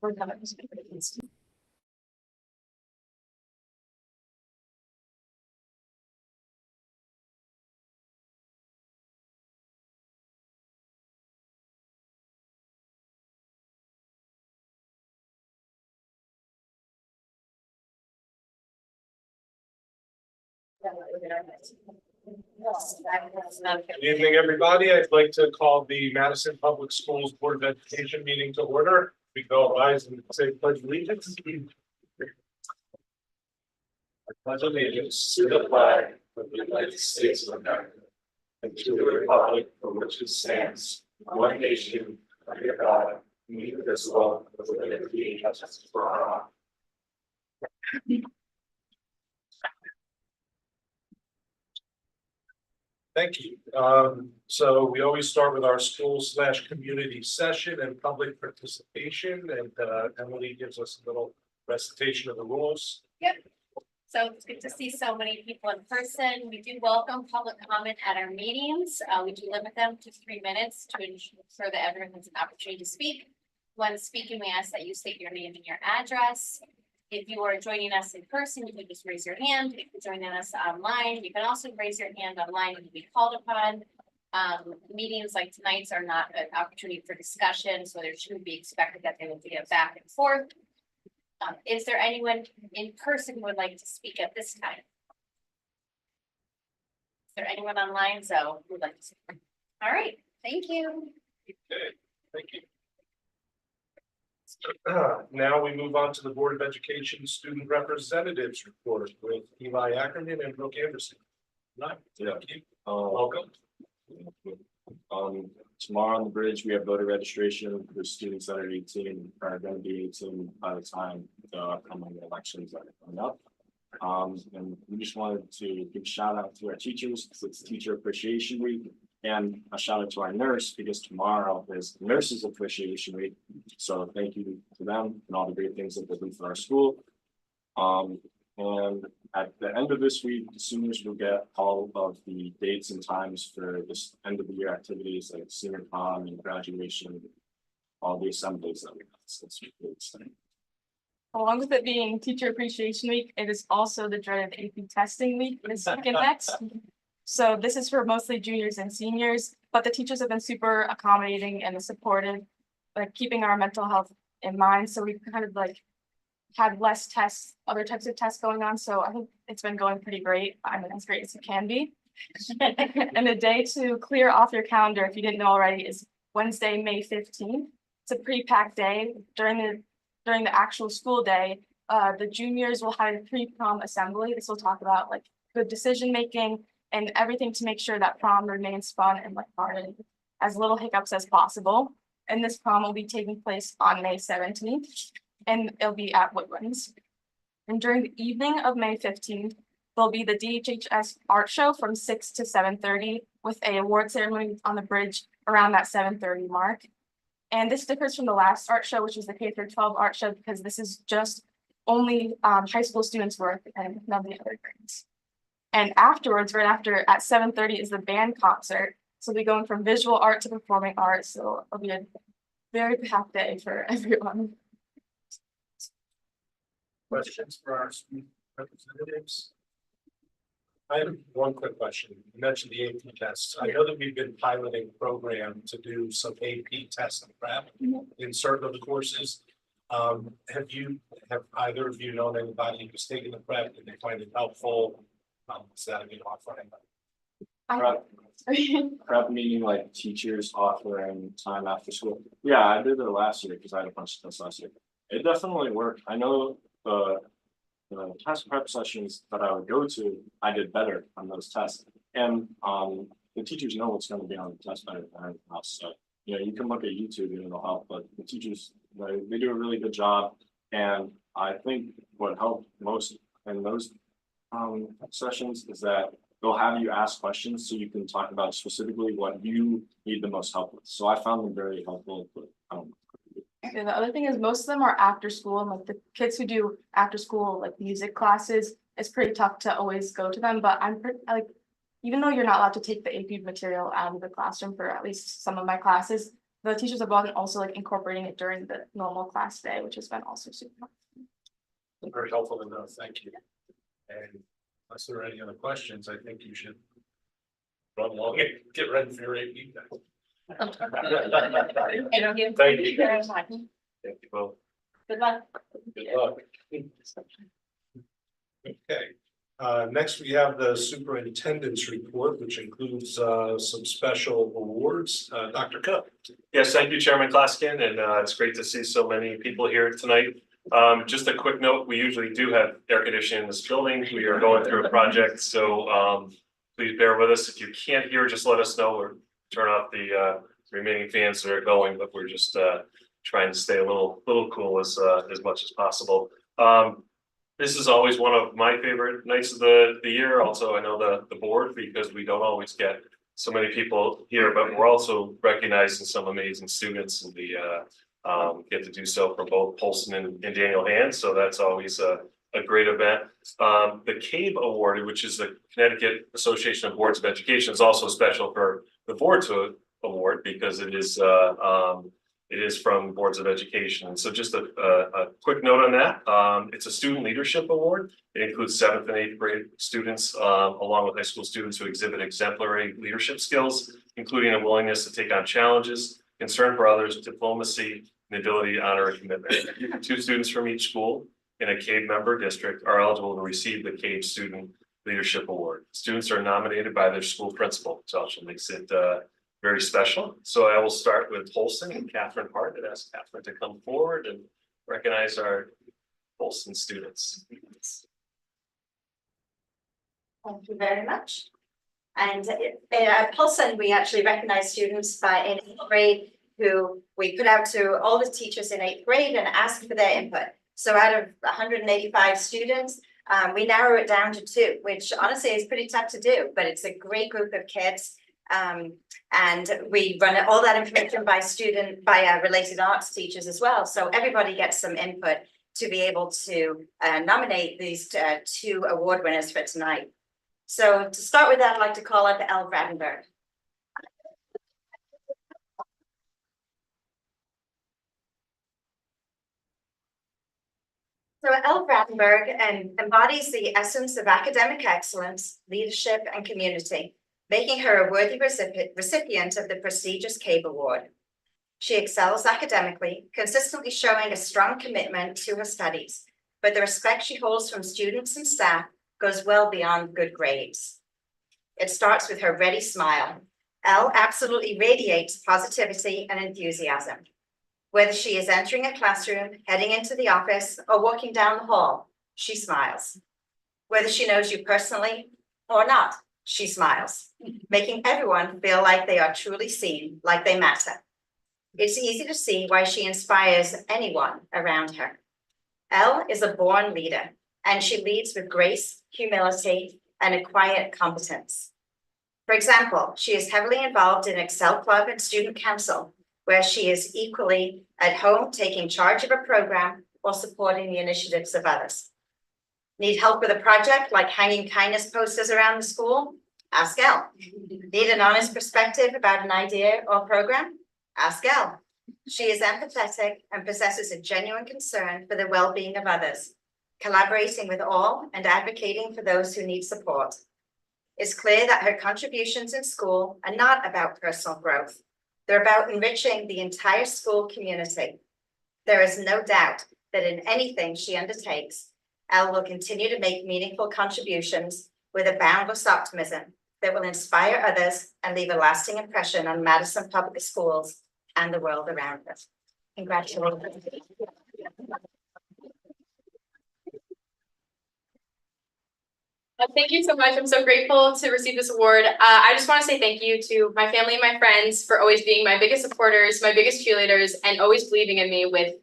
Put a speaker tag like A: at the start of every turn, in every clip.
A: Good evening, everybody. I'd like to call the Madison Public Schools Board of Education meeting to order. We go rise and say pledge of allegiance. I pledge allegiance to the flag of the United States of America and to the republic for which it stands, one nation, under God, indivisible, with liberty and justice for all. Thank you. So we always start with our school/community session and public participation, and Emily gives us a little recitation of the rules.
B: Yep. So it's good to see so many people in person. We do welcome public comment at our meetings. We do limit them to 3 minutes to ensure that everyone has an opportunity to speak. When speaking, we ask that you state your name and your address. If you are joining us in person, you can just raise your hand. If you're joining us online, you can also raise your hand online and be called upon. Meetings like tonight's are not an opportunity for discussion, so there shouldn't be expected that they will be a back and forth. Is there anyone in person who would like to speak at this time? Is there anyone online, who would like to speak? All right, thank you.
A: Okay, thank you. Now we move on to the Board of Education Student Representatives report with Eli Ackerman and Brooke Anderson. Welcome.
C: Tomorrow on the bridge, we have voter registration for students that are 18 are going to be 18 by the time the upcoming elections are coming up. And we just wanted to give a shout out to our teachers because it's Teacher Appreciation Week, and a shout out to our nurse because tomorrow is Nurses Appreciation Week. So thank you to them and all the great things that they do for our school. And at the end of this week, the seniors will get all of the dates and times for this end of the year activities like senior prom and graduation, all the assemblies that we have. So it's really exciting.
D: Along with it being Teacher Appreciation Week, it is also the dreaded AP testing week this week and next. So this is for mostly juniors and seniors, but the teachers have been super accommodating and supportive, like keeping our mental health in mind. So we kind of like had less tests, other types of tests going on. So I think it's been going pretty great. I mean, as great as it can be. And the day to clear off your calendar, if you didn't know already, is Wednesday, May 15th. It's a pretty packed day. During the actual school day, the juniors will have a pre-prom assembly. This will talk about like good decision making and everything to make sure that prom remains fun and lighthearted, as little hiccups as possible. And this prom will be taking place on May 17th, and it'll be at Woodlands. And during the evening of May 15th, there'll be the DHHS art show from 6 to 7:30 with a award ceremony on the bridge around that 7:30 mark. And this differs from the last art show, which was the K-12 art show, because this is just only high school students' work and none of the other grades. And afterwards, right after at 7:30 is the band concert. So we'll be going from visual art to performing arts. So it'll be a very packed day for everyone.
A: Questions for our student representatives? I have one quick question. You mentioned the AP tests. I know that we've been piloting a program to do some AP tests and prep in certain of the courses. Have either of you known anybody who's taken the prep and they find it helpful? Is that a good offering?
C: Prep meaning like teachers offering time after school. Yeah, I did it last year because I had a bunch of tests last year. It definitely worked. I know the test prep sessions that I would go to, I did better on those tests. And the teachers know what's going to be on the test better than anything else. So you can look at YouTube and it'll help, but the teachers, they do a really good job. And I think what helped most in those sessions is that they'll have you ask questions so you can talk about specifically what you need the most help with. So I found them very helpful. But,
D: and the other thing is most of them are after school, and like the kids who do after school like music classes, it's pretty tough to always go to them. But I'm even though you're not allowed to take the AP material out of the classroom for at least some of my classes, the teachers have been also like incorporating it during the normal class day, which has been also super helpful.
A: Very helpful to know, thank you. And unless there are any other questions, I think you should run along and get ready for your AP test.
B: Thank you.
A: Thank you.
B: very much.
A: Thank you both.
B: Good luck.
A: Good luck. Okay, next we have the superintendent's report, which includes some special awards. Dr. Cook.
E: Yes, thank you, Chairman Klaskin, and it's great to see so many people here tonight. Just a quick note, we usually do have air conditioning in this building. We are going through a project, so please bear with us. If you can't hear, just let us know or turn off the remaining fans that are going, but we're just trying to stay a little cool as much as possible. This is always one of my favorite nights of the year. Also, I know the board, because we don't always get so many people here, but we're also recognizing some amazing students, and we get to do so for both Polson and Daniel Hand. So that's always a great event. The CABE Award, which is the Connecticut Association of Boards of Education, is also special for the board to award, because it is from Boards of Education. And so just a quick note on that. It's a student leadership award. It includes 7th and 8th grade students, along with high school students who exhibit exemplary leadership skills, including a willingness to take on challenges, concern for others, diplomacy, and the ability to honor a commitment. 2 students from each school in a CABE member district are eligible to receive the CABE Student Leadership Award. Students are nominated by their school principal, which also makes it very special. So I will start with Polson and Catherine Hart, and ask Catherine to come forward and recognize our Polson students.
F: Thank you very much. And at Polson, we actually recognize students in 8th grade who we put out to all the teachers in 8th grade and ask for their input. So out of 185 students, we narrow it down to 2, which honestly is pretty tough to do, but it's a great group of kids. And we run all that information by related arts teachers as well. So everybody gets some input to be able to nominate these 2 award winners for tonight. So to start with that, I'd like to call up Elle Bradenberg. So Elle Bradenberg embodies the essence of academic excellence, leadership, and community, making her a worthy recipient of the prestigious CABE Award. She excels academically, consistently showing a strong commitment to her studies, but the respect she holds from students and staff goes well beyond good grades. It starts with her ready smile. Elle absolutely radiates positivity and enthusiasm. Whether she is entering a classroom, heading into the office, or walking down the hall, she smiles. Whether she knows you personally or not, she smiles, making everyone feel like they are truly seen, like they matter. It's easy to see why she inspires anyone around her. Elle is a born leader, and she leads with grace, humility, and a quiet competence. For example, she is heavily involved in Excel Club and Student Council, where she is equally at home taking charge of a program while supporting the initiatives of others. Need help with a project like hanging kindness posters around the school? Ask Elle. Need an honest perspective about an idea or program? Ask Elle. She is empathetic and possesses a genuine concern for the well-being of others, collaborating with all and advocating for those who need support. It's clear that her contributions in school are not about personal growth. They're about enriching the entire school community. There is no doubt that in anything she undertakes, Elle will continue to make meaningful contributions with a boundless optimism that will inspire others and leave a lasting impression on Madison Public Schools and the world around us. Congratulations.
G: Thank you so much. I'm so grateful to receive this award. I just want to say thank you to my family and my friends for always being my biggest supporters, my biggest cheerleaders, and always believing in me with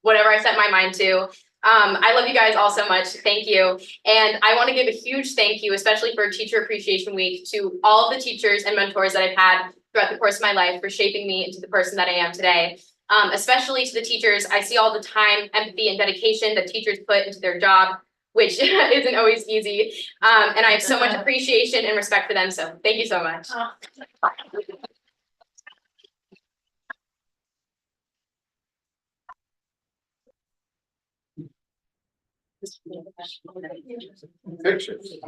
G: whatever I set my mind to. I love you guys all so much. Thank you. And I want to give a huge thank you, especially for Teacher Appreciation Week, to all of the teachers and mentors that I've had throughout the course of my life for shaping me into the person that I am today. Especially to the teachers, I see all the time, empathy, and dedication that teachers put into their job, which isn't always easy. And I have so much appreciation and respect for them. So thank you so much.
A: Pictures.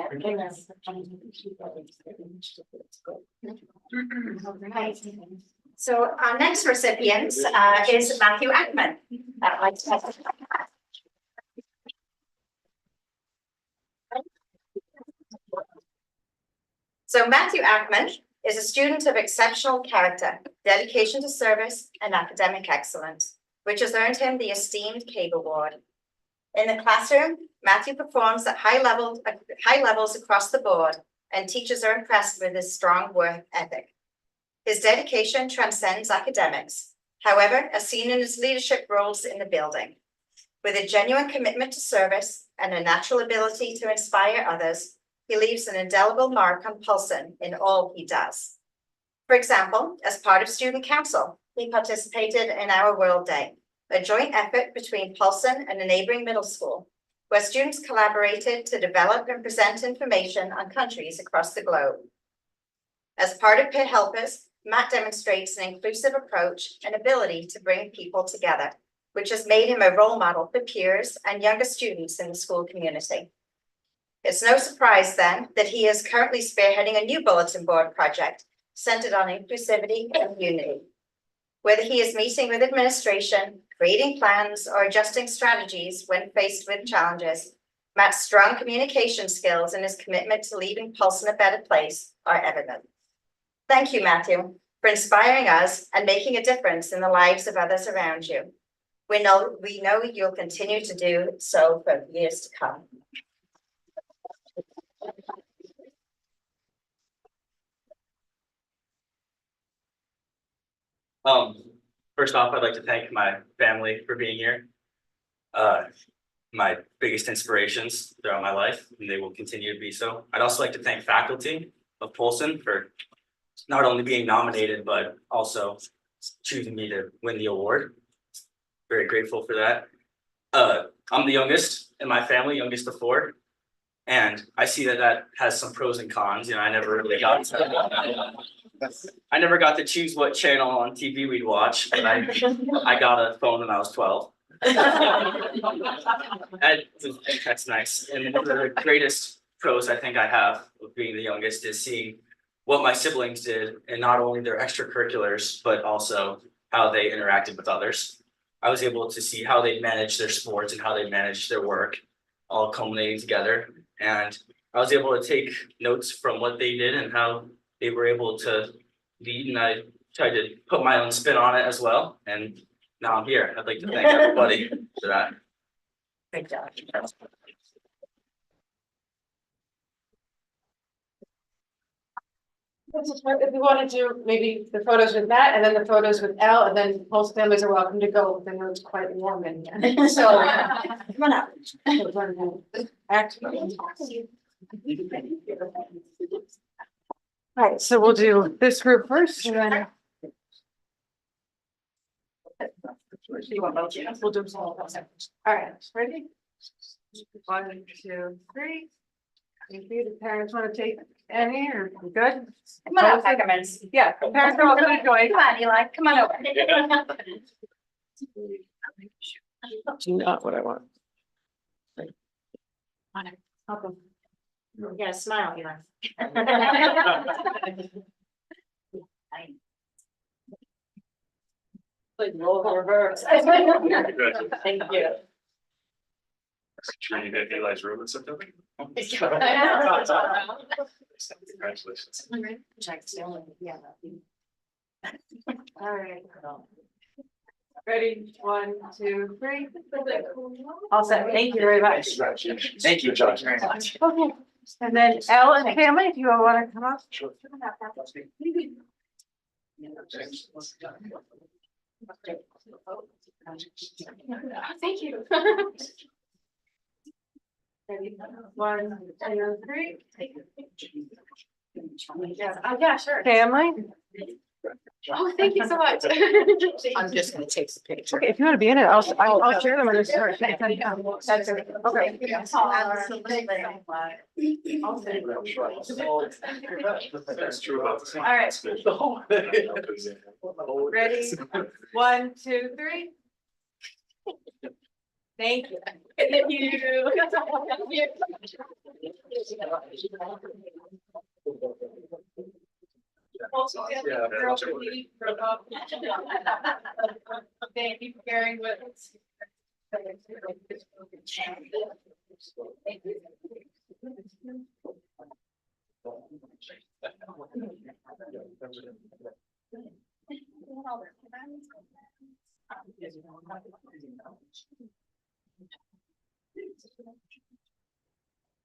F: So our next recipient is Matthew Ackman. I'd like to have- So Matthew Ackman is a student of exceptional character, dedication to service, and academic excellence, which has earned him the esteemed CABE Award. In the classroom, Matthew performs at high levels across the board, and teachers are impressed with his strong work ethic. His dedication transcends academics, however, as seen in his leadership roles in the building. With a genuine commitment to service and a natural ability to inspire others, he leaves an indelible mark on Paulson in all he does. For example, as part of student council, he participated in our World Day, a joint effort between Paulson and a neighboring middle school, where students collaborated to develop and present information on countries across the globe. As part of Peer Helpers, Matt demonstrates an inclusive approach and ability to bring people together, which has made him a role model for peers and younger students in the school community. It's no surprise then that he is currently spearheading a new bulletin board project centered on inclusivity and unity. Whether he is meeting with administration, creating plans, or adjusting strategies when faced with challenges, Matt's strong communication skills and his commitment to leaving Paulson a better place are evident. Thank you, Matthew, for inspiring us and making a difference in the lives of others around you. We know you'll continue to do so for years to come.
H: First off, I'd like to thank my family for being here. My biggest inspirations throughout my life, and they will continue to be so. I'd also like to thank faculty of Paulson for not only being nominated, but also choosing me to win the award. Very grateful for that. I'm the youngest in my family, youngest of four. And I see that has some pros and cons. You know, I never got to choose what channel on TV we'd watch, but I got a phone when I was 12. And that's nice. And one of the greatest pros I think I have of being the youngest is seeing what my siblings did, and not only their extracurriculars, but also how they interacted with others. I was able to see how they managed their sports and how they managed their work, all culminating together. And I was able to take notes from what they did and how they were able to lead, and I tried to put my own spin on it as well. And now I'm here. I'd like to thank everybody for that.
F: Great job.
I: If we want to do maybe the photos with Matt and then the photos with Elle, and then most families are welcome to go, then it's quite warm in here. So come on up. All right, so we'll do this group first. And then we'll do some. All right, ready? 1, 2, 3. Thank you. The parents want to take any, or we good?
F: Come on up, Beckermans.
I: Yeah, the parents are welcome to join.
F: Come on, Eli, come on over.
I: Not what I want.
F: Welcome. You gotta smile, Eli.
I: Like roll reverse.
F: Thank you.
E: Sure you hit Eli's room in September? Congratulations.
I: All right. Ready, 1, 2, 3. All set, thank you very much.
C: Thank you, Judge, very much.
I: Okay, and then Elle and family, if you all want to come up.
C: Sure.
G: Thank you.
I: Ready, 1, 2, 3.
G: Yeah, sure.
I: Family.
G: Oh, thank you so much.
F: I'm just gonna take the picture.
I: Okay, if you want to be in it, I'll share them on this. Okay.
E: That's true about the.
I: All right. Ready, 1, 2, 3.
D: Thank you.
B: Thank you.
I: Thank you for bearing with us.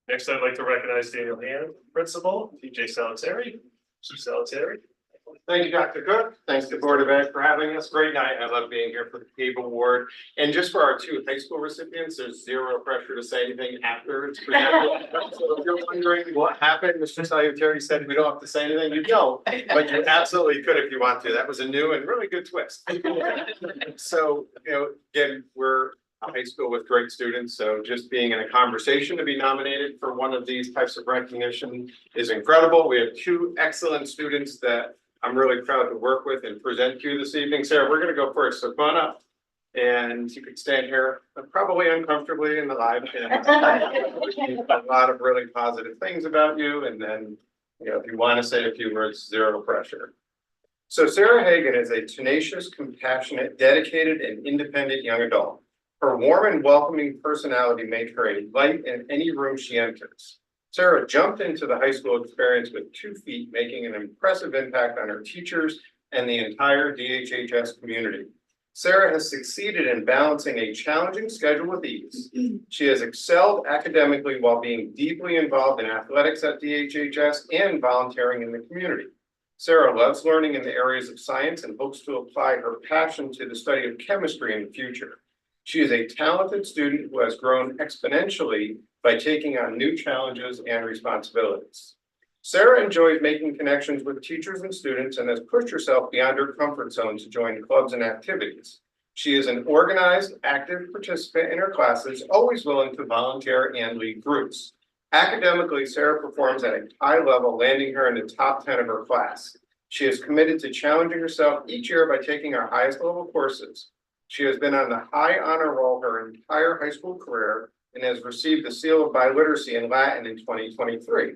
E: Next, I'd like to recognize Daniel Hand, Principal, TJ Salvatore. Mr. Salvatore.
J: Thank you, Dr. Cook. Thanks to Board of Ed for having us. Great night. I love being here for the CABE Award. And just for our 2 high school recipients, there's zero pressure to say anything after it's presented. So if you're wondering what happened, Mr. Salvatore said we don't have to say anything, you don't. But you absolutely could if you want to. That was a new and really good twist. So, again, we're a high school with great students, so just being in a conversation to be nominated for one of these types of recognition is incredible. We have 2 excellent students that I'm really proud to work with and present to you this evening. Sarah, we're gonna go first, so come on up. And you can stand here, probably uncomfortably in the live cam. A lot of really positive things about you, and then, if you want to say a few words, zero pressure. So Sarah Hagan is a tenacious, compassionate, dedicated, and independent young adult. Her warm and welcoming personality made her a light in any room she enters. Sarah jumped into the high school experience with 2 feet, making an impressive impact on her teachers and the entire DHHS community. Sarah has succeeded in balancing a challenging schedule with ease. She has excelled academically while being deeply involved in athletics at DHHS and volunteering in the community. Sarah loves learning in the areas of science and hopes to apply her passion to the study of chemistry in the future. She is a talented student who has grown exponentially by taking on new challenges and responsibilities. Sarah enjoys making connections with teachers and students and has pushed herself beyond her comfort zone to join clubs and activities. She is an organized, active participant in her classes, always willing to volunteer and lead groups. Academically, Sarah performs at a high level, landing her in the top 10 of her class. She is committed to challenging herself each year by taking our highest level courses. She has been on the high honor roll her entire high school career and has received the seal of biliteracy in Latin in 2023.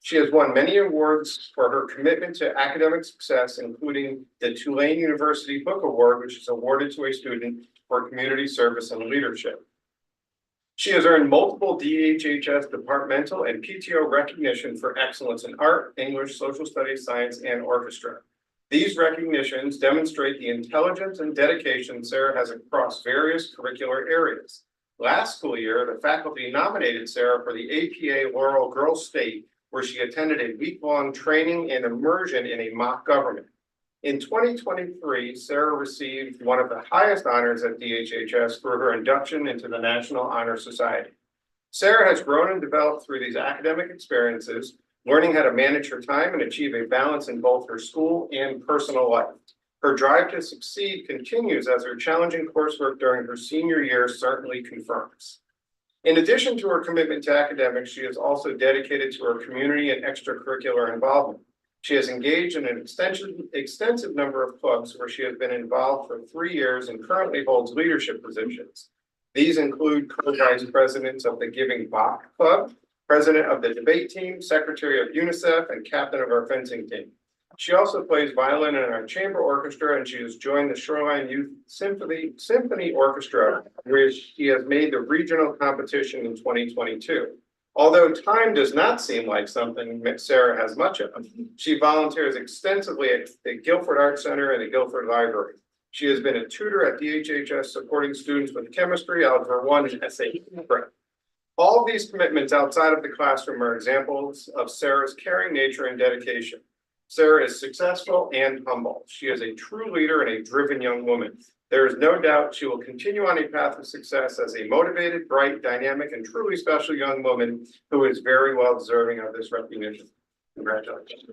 J: She has won many awards for her commitment to academic success, including the Tulane University Book Award, which is awarded to a student for community service and leadership. She has earned multiple DHHS departmental and PTO recognition for excellence in art, English, social studies, science, and orchestra. These recognitions demonstrate the intelligence and dedication Sarah has across various curricular areas. Last school year, the faculty nominated Sarah for the APA Laurel Girls State, where she attended a week-long training and immersion in a mock government. In 2023, Sarah received one of the highest honors at DHHS for her induction into the National Honor Society. Sarah has grown and developed through these academic experiences, learning how to manage her time and achieve a balance in both her school and personal life. Her drive to succeed continues as her challenging coursework during her senior year certainly confirms. In addition to her commitment to academics, she is also dedicated to her community and extracurricular involvement. She has engaged in an extensive number of clubs where she has been involved for 3 years and currently holds leadership positions. These include co-vice presidents of the Giving Back Club, president of the debate team, secretary of UNICEF, and captain of our fencing team. She also plays violin in our chamber orchestra, and she has joined the Shoreline Youth Symphony Orchestra, where she has made the regional competition in 2022. Although time does not seem like something Sarah has much of, she volunteers extensively at the Guilford Art Center and the Guilford Library. She has been a tutor at DHHS supporting students with chemistry, Algebra 1, and SAT prep. All of these commitments outside of the classroom are examples of Sarah's caring nature and dedication. Sarah is successful and humble. She is a true leader and a driven young woman. There is no doubt she will continue on a path of success as a motivated, bright, dynamic, and truly special young woman who is very well deserving of this recognition. Congratulations.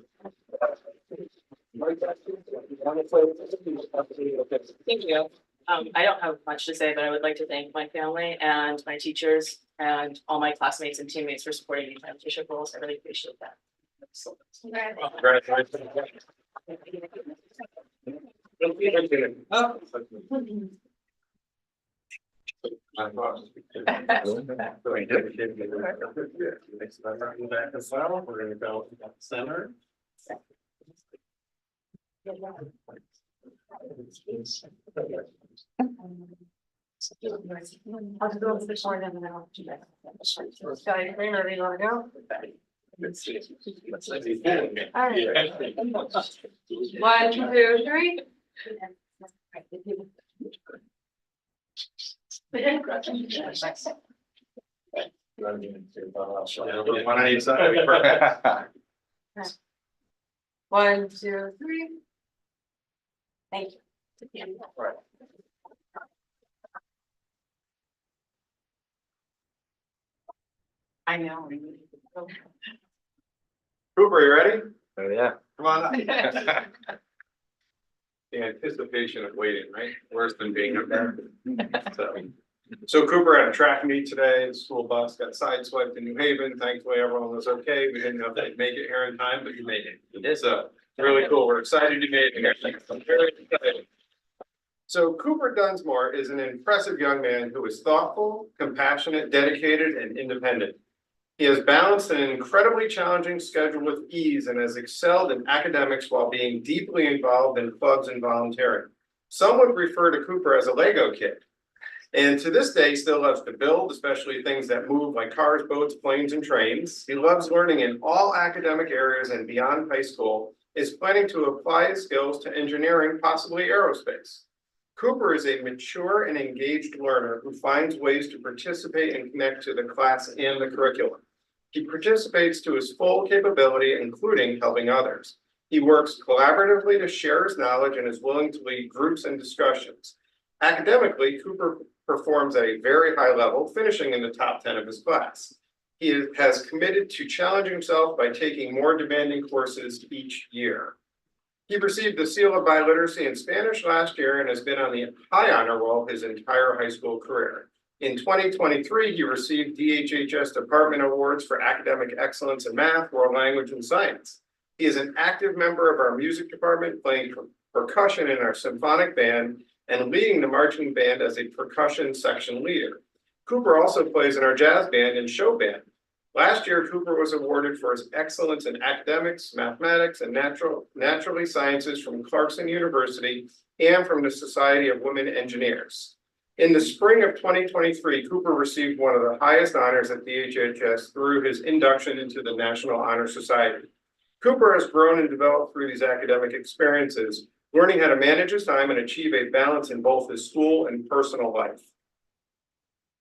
K: Thank you. I don't have much to say, but I would like to thank my family and my teachers and all my classmates and teammates for supporting me in my leadership roles. I really appreciate that.
J: We're gonna go center.
I: I'll just go to the short end and then I'll do that. Scotty Kramer, you wanna go? All right. 1, 2, 3.
J: One on each side.
I: 1, 2, 3. Thank you. I know.
J: Cooper, you ready?
C: Oh, yeah.
J: Come on up. The anticipation of waiting, right? Worse than being up there. So Cooper had a track meet today, the school bus got sideswiped in New Haven, thankfully everyone was okay, we didn't know if they'd make it here in time, but you made it. You did. So, really cool, we're excited you made it here. I'm very excited. So Cooper Dunsmore is an impressive young man who is thoughtful, compassionate, dedicated, and independent. He has balanced an incredibly challenging schedule with ease and has excelled in academics while being deeply involved in clubs and volunteering. Some would refer to Cooper as a Lego kid. And to this day, he still loves to build, especially things that move like cars, boats, planes, and trains. He loves learning in all academic areas and beyond high school, is planning to apply his skills to engineering, possibly aerospace. Cooper is a mature and engaged learner who finds ways to participate and connect to the class and the curriculum. He participates to his full capability, including helping others. He works collaboratively to share his knowledge and is willing to lead groups and discussions. Academically, Cooper performs at a very high level, finishing in the top 10 of his class. He has committed to challenge himself by taking more demanding courses each year. He received the Seal of Biliteracy in Spanish last year and has been on the high honor roll his entire high school career. In 2023, he received DHHS Department Awards for Academic Excellence in Math, World Language, and Science. He is an active member of our music department, playing percussion in our symphonic band and leading the marching band as a percussion section leader. Cooper also plays in our jazz band and show band. Last year, Cooper was awarded for his excellence in academics, mathematics, and naturally sciences from Clarkson University and from the Society of Women Engineers. In the spring of 2023, Cooper received one of the highest honors at DHHS through his induction into the National Honor Society. Cooper has grown and developed through these academic experiences, learning how to manage his time and achieve a balance in both his school and personal life.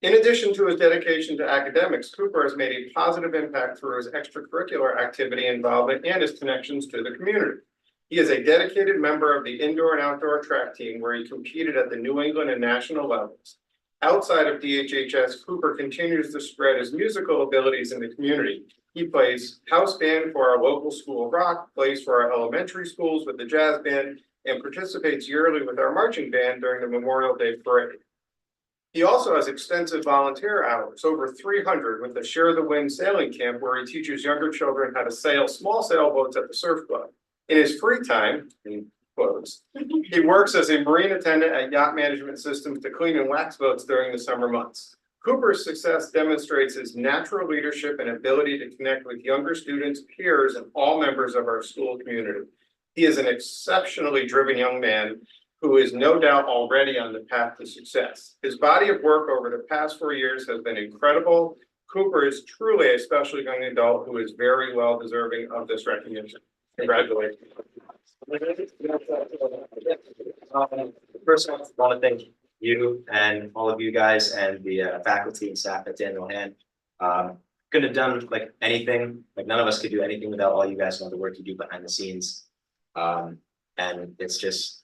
J: In addition to his dedication to academics, Cooper has made a positive impact through his extracurricular activity involvement and his connections to the community. He is a dedicated member of the indoor and outdoor track team where he competed at the New England and national levels. Outside of DHHS, Cooper continues to spread his musical abilities in the community. He plays house band for our local school of rock, plays for our elementary schools with the jazz band, and participates yearly with our marching band during the Memorial Day Parade. He also has extensive volunteer hours, over 300, with the Share the Wind sailing camp where he teaches younger children how to sail small sailboats at the surf club. In his free time, in quotes, he works as a marine attendant at Yacht Management Systems to clean and wax boats during the summer months. Cooper's success demonstrates his natural leadership and ability to connect with younger students, peers, and all members of our school community. He is an exceptionally driven young man who is no doubt already on the path to success. His body of work over the past 4 years has been incredible. Cooper is truly a special young adult who is very well deserving of this recognition. Congratulations.
H: First of all, I want to thank you and all of you guys and the faculty and staff at Daniel Hand. Couldn't have done like anything, like none of us could do anything without all you guys and all the work you do behind the scenes. And it's just,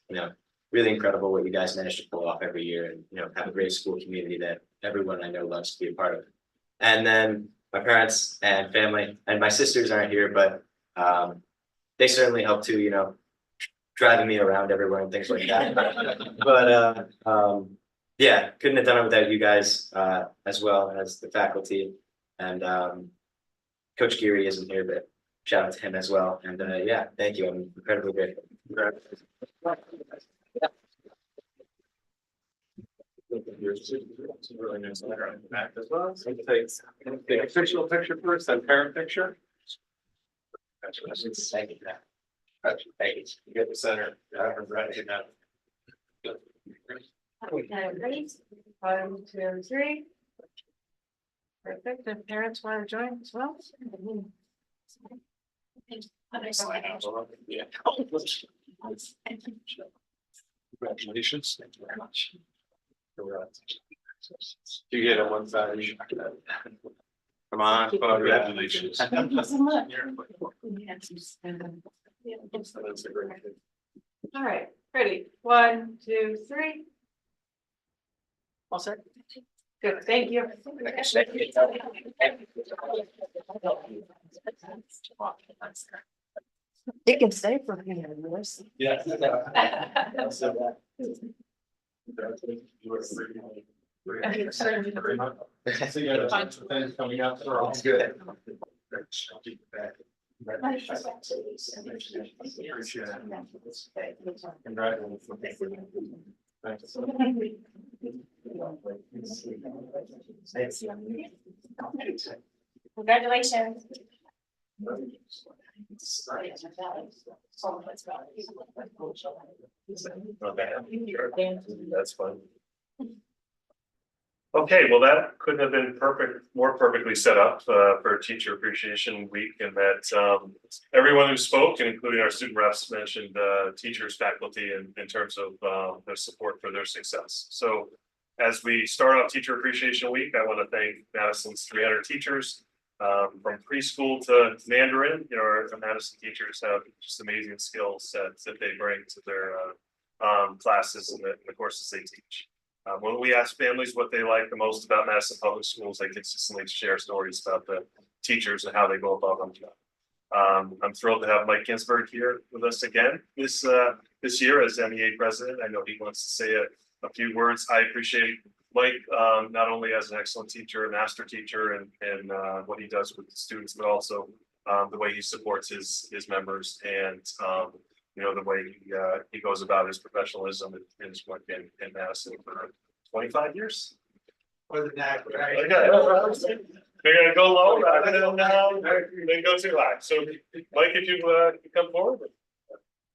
H: really incredible what you guys manage to pull off every year and, have a great school community that everyone I know loves to be a part of. And then my parents and family and my sisters aren't here, but they certainly help too, driving me around everywhere and things like that. But yeah, couldn't have done it without you guys as well as the faculty. And Coach Geary isn't here, but shout out to him as well. And yeah, thank you. I'm incredibly grateful.
J: Really nice letter on the back as well. So we'll take the official picture first, then parent picture. Congratulations. Thank you. Thank you. You get the center. Yeah, I'm ready now.
I: Ready? 1, 2, 3. Perfect. If parents want to join as well.
J: Yeah. Congratulations. Thank you very much. Do you get on one side? Come on, congratulations.
I: Thank you so much. All right, ready? 1, 2, 3. All set? Good, thank you. You can stay for me, yours.
J: Yeah. So you got tons of things coming up. They're all good.
B: Congratulations.
E: That's fun. Okay, well, that couldn't have been more perfectly set up for Teacher Appreciation Week, and that everyone who spoke, and including our student reps, mentioned teachers, faculty, in terms of their support for their success. So as we start off Teacher Appreciation Week, I want to thank Madison's 300 teachers. From preschool to Mandarin, our Madison teachers have just amazing skill sets that they bring to their classes and the courses they teach. When we ask families what they like the most about Madison Public Schools, they consistently share stories about the teachers and how they go above and beyond. I'm thrilled to have Mike Ginsberg here with us again this year as MEA president. I know he wants to say a few words. I appreciate Mike not only as an excellent teacher, a master teacher, and what he does with the students, but also the way he supports his members and the way he goes about his professionalism and his work in Madison for 25 years.
A: More than that, right?
E: Okay. We're gonna go low rather than go too high. So, Mike, if you come forward.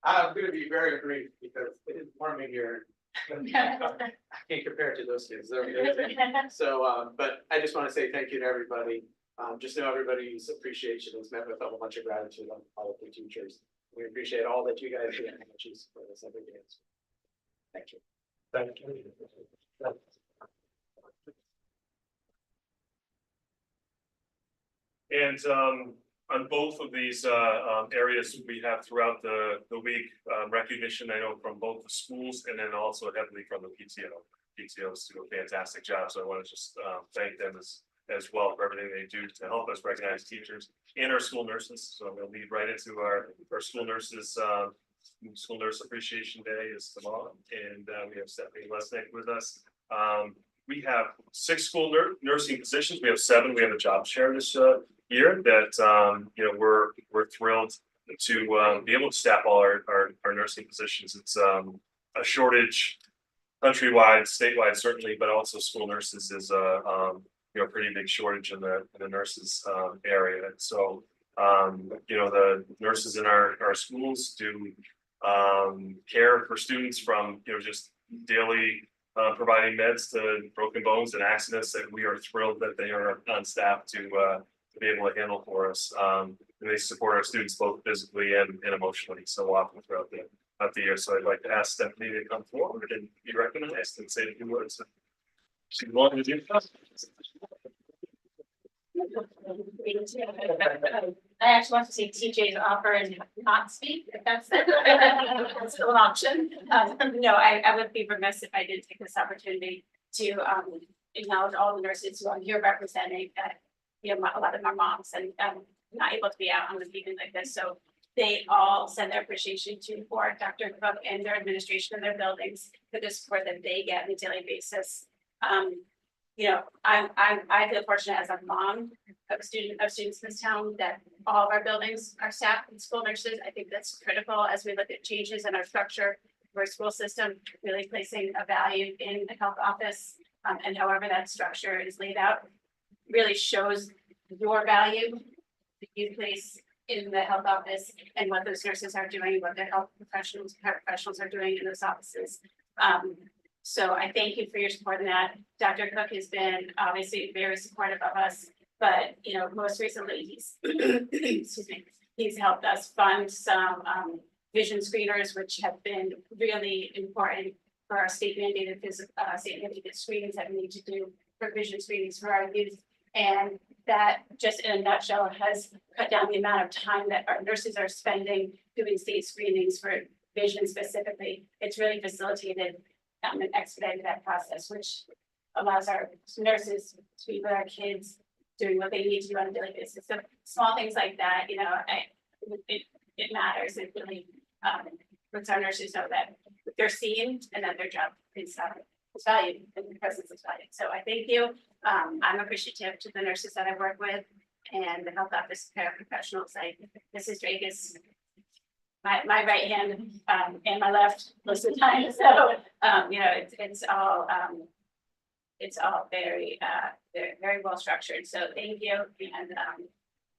L: I'm gonna be very brief because it is warming here. I can't compare it to those kids. They're amazing. So, but I just want to say thank you to everybody. Just know everybody's appreciation is met with a whole bunch of gratitude on all of the teachers. We appreciate all that you guys do and how much you support us every day. Thank you.
E: Thank you. And on both of these areas, we have throughout the week recognition, I know, from both the schools and then also heavily from the PTO. PTOs do a fantastic job, so I want to just thank them as well for everything they do to help us recognize teachers and our school nurses. So I'm going to lead right into our school nurses. School Nurse Appreciation Day is tomorrow, and we have Stephanie Lesnick with us. We have 6 school nursing positions. We have 7. We have a job share this year that we're thrilled to be able to staff all our nursing positions. It's a shortage countrywide, statewide certainly, but also school nurses is a pretty big shortage in the nurses area. And so the nurses in our schools do care for students from just daily providing meds to broken bones and accidents that we are thrilled that they are on staff to be able to handle for us. And they support our students both physically and emotionally so often throughout the year. So I'd like to ask Stephanie to come forward and be recognized and say a few words. She's wanting to do
B: I actually want to see TJ's offer and not speak, if that's still an option. No, I would be remiss if I didn't take this opportunity to acknowledge all the nurses who I'm here representing. A lot of my moms and not able to be out on the meeting like this, so they all send their appreciation to for Dr. Cook and their administration of their buildings for the support that they get on a daily basis. I feel fortunate as a mom of students in this town that all of our buildings are staffed with school nurses. I think that's critical as we look at changes in our structure
M: we're a school system really placing a value in the health office. And however that structure is laid out really shows your value that you place in the health office and what those nurses are doing, what the health professionals, paraprofessionals are doing in those offices. So I thank you for your support in that. Dr. Cook has been obviously very supportive of us, but most recently he's excuse me, he's helped us fund some vision screeners, which have been really important for our state mandated screenings that we need to do for vision screenings for our youth. And that just in a nutshell has cut down the amount of time that our nurses are spending doing state screenings for vision specifically. It's really facilitated and expedited that process, which allows our nurses to be with our kids doing what they need to do on a daily basis. So small things like that, it matters. It really lets our nurses know that they're seen and that their job is valued and the presence is valued. So I thank you. I'm appreciative to the nurses that I work with and the health office paraprofessionals. Mrs. Drake is my right hand and my left most of the time. So it's all very very well structured. So thank you, and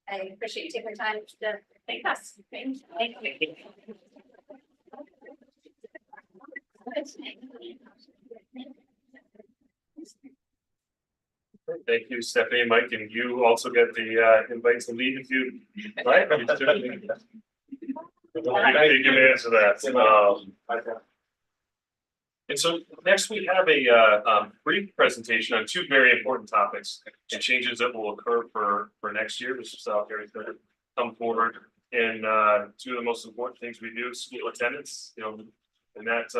M: I appreciate you taking the time to thank us. Thank you.
E: Thank you, Stephanie and Mike, and you also get the invite to lead if you like. You can answer that. And so next we have a brief presentation on two very important topics and changes that will occur for next year. Mr. Salisbury is going to come forward, and two of the most important things we do is school attendance. And that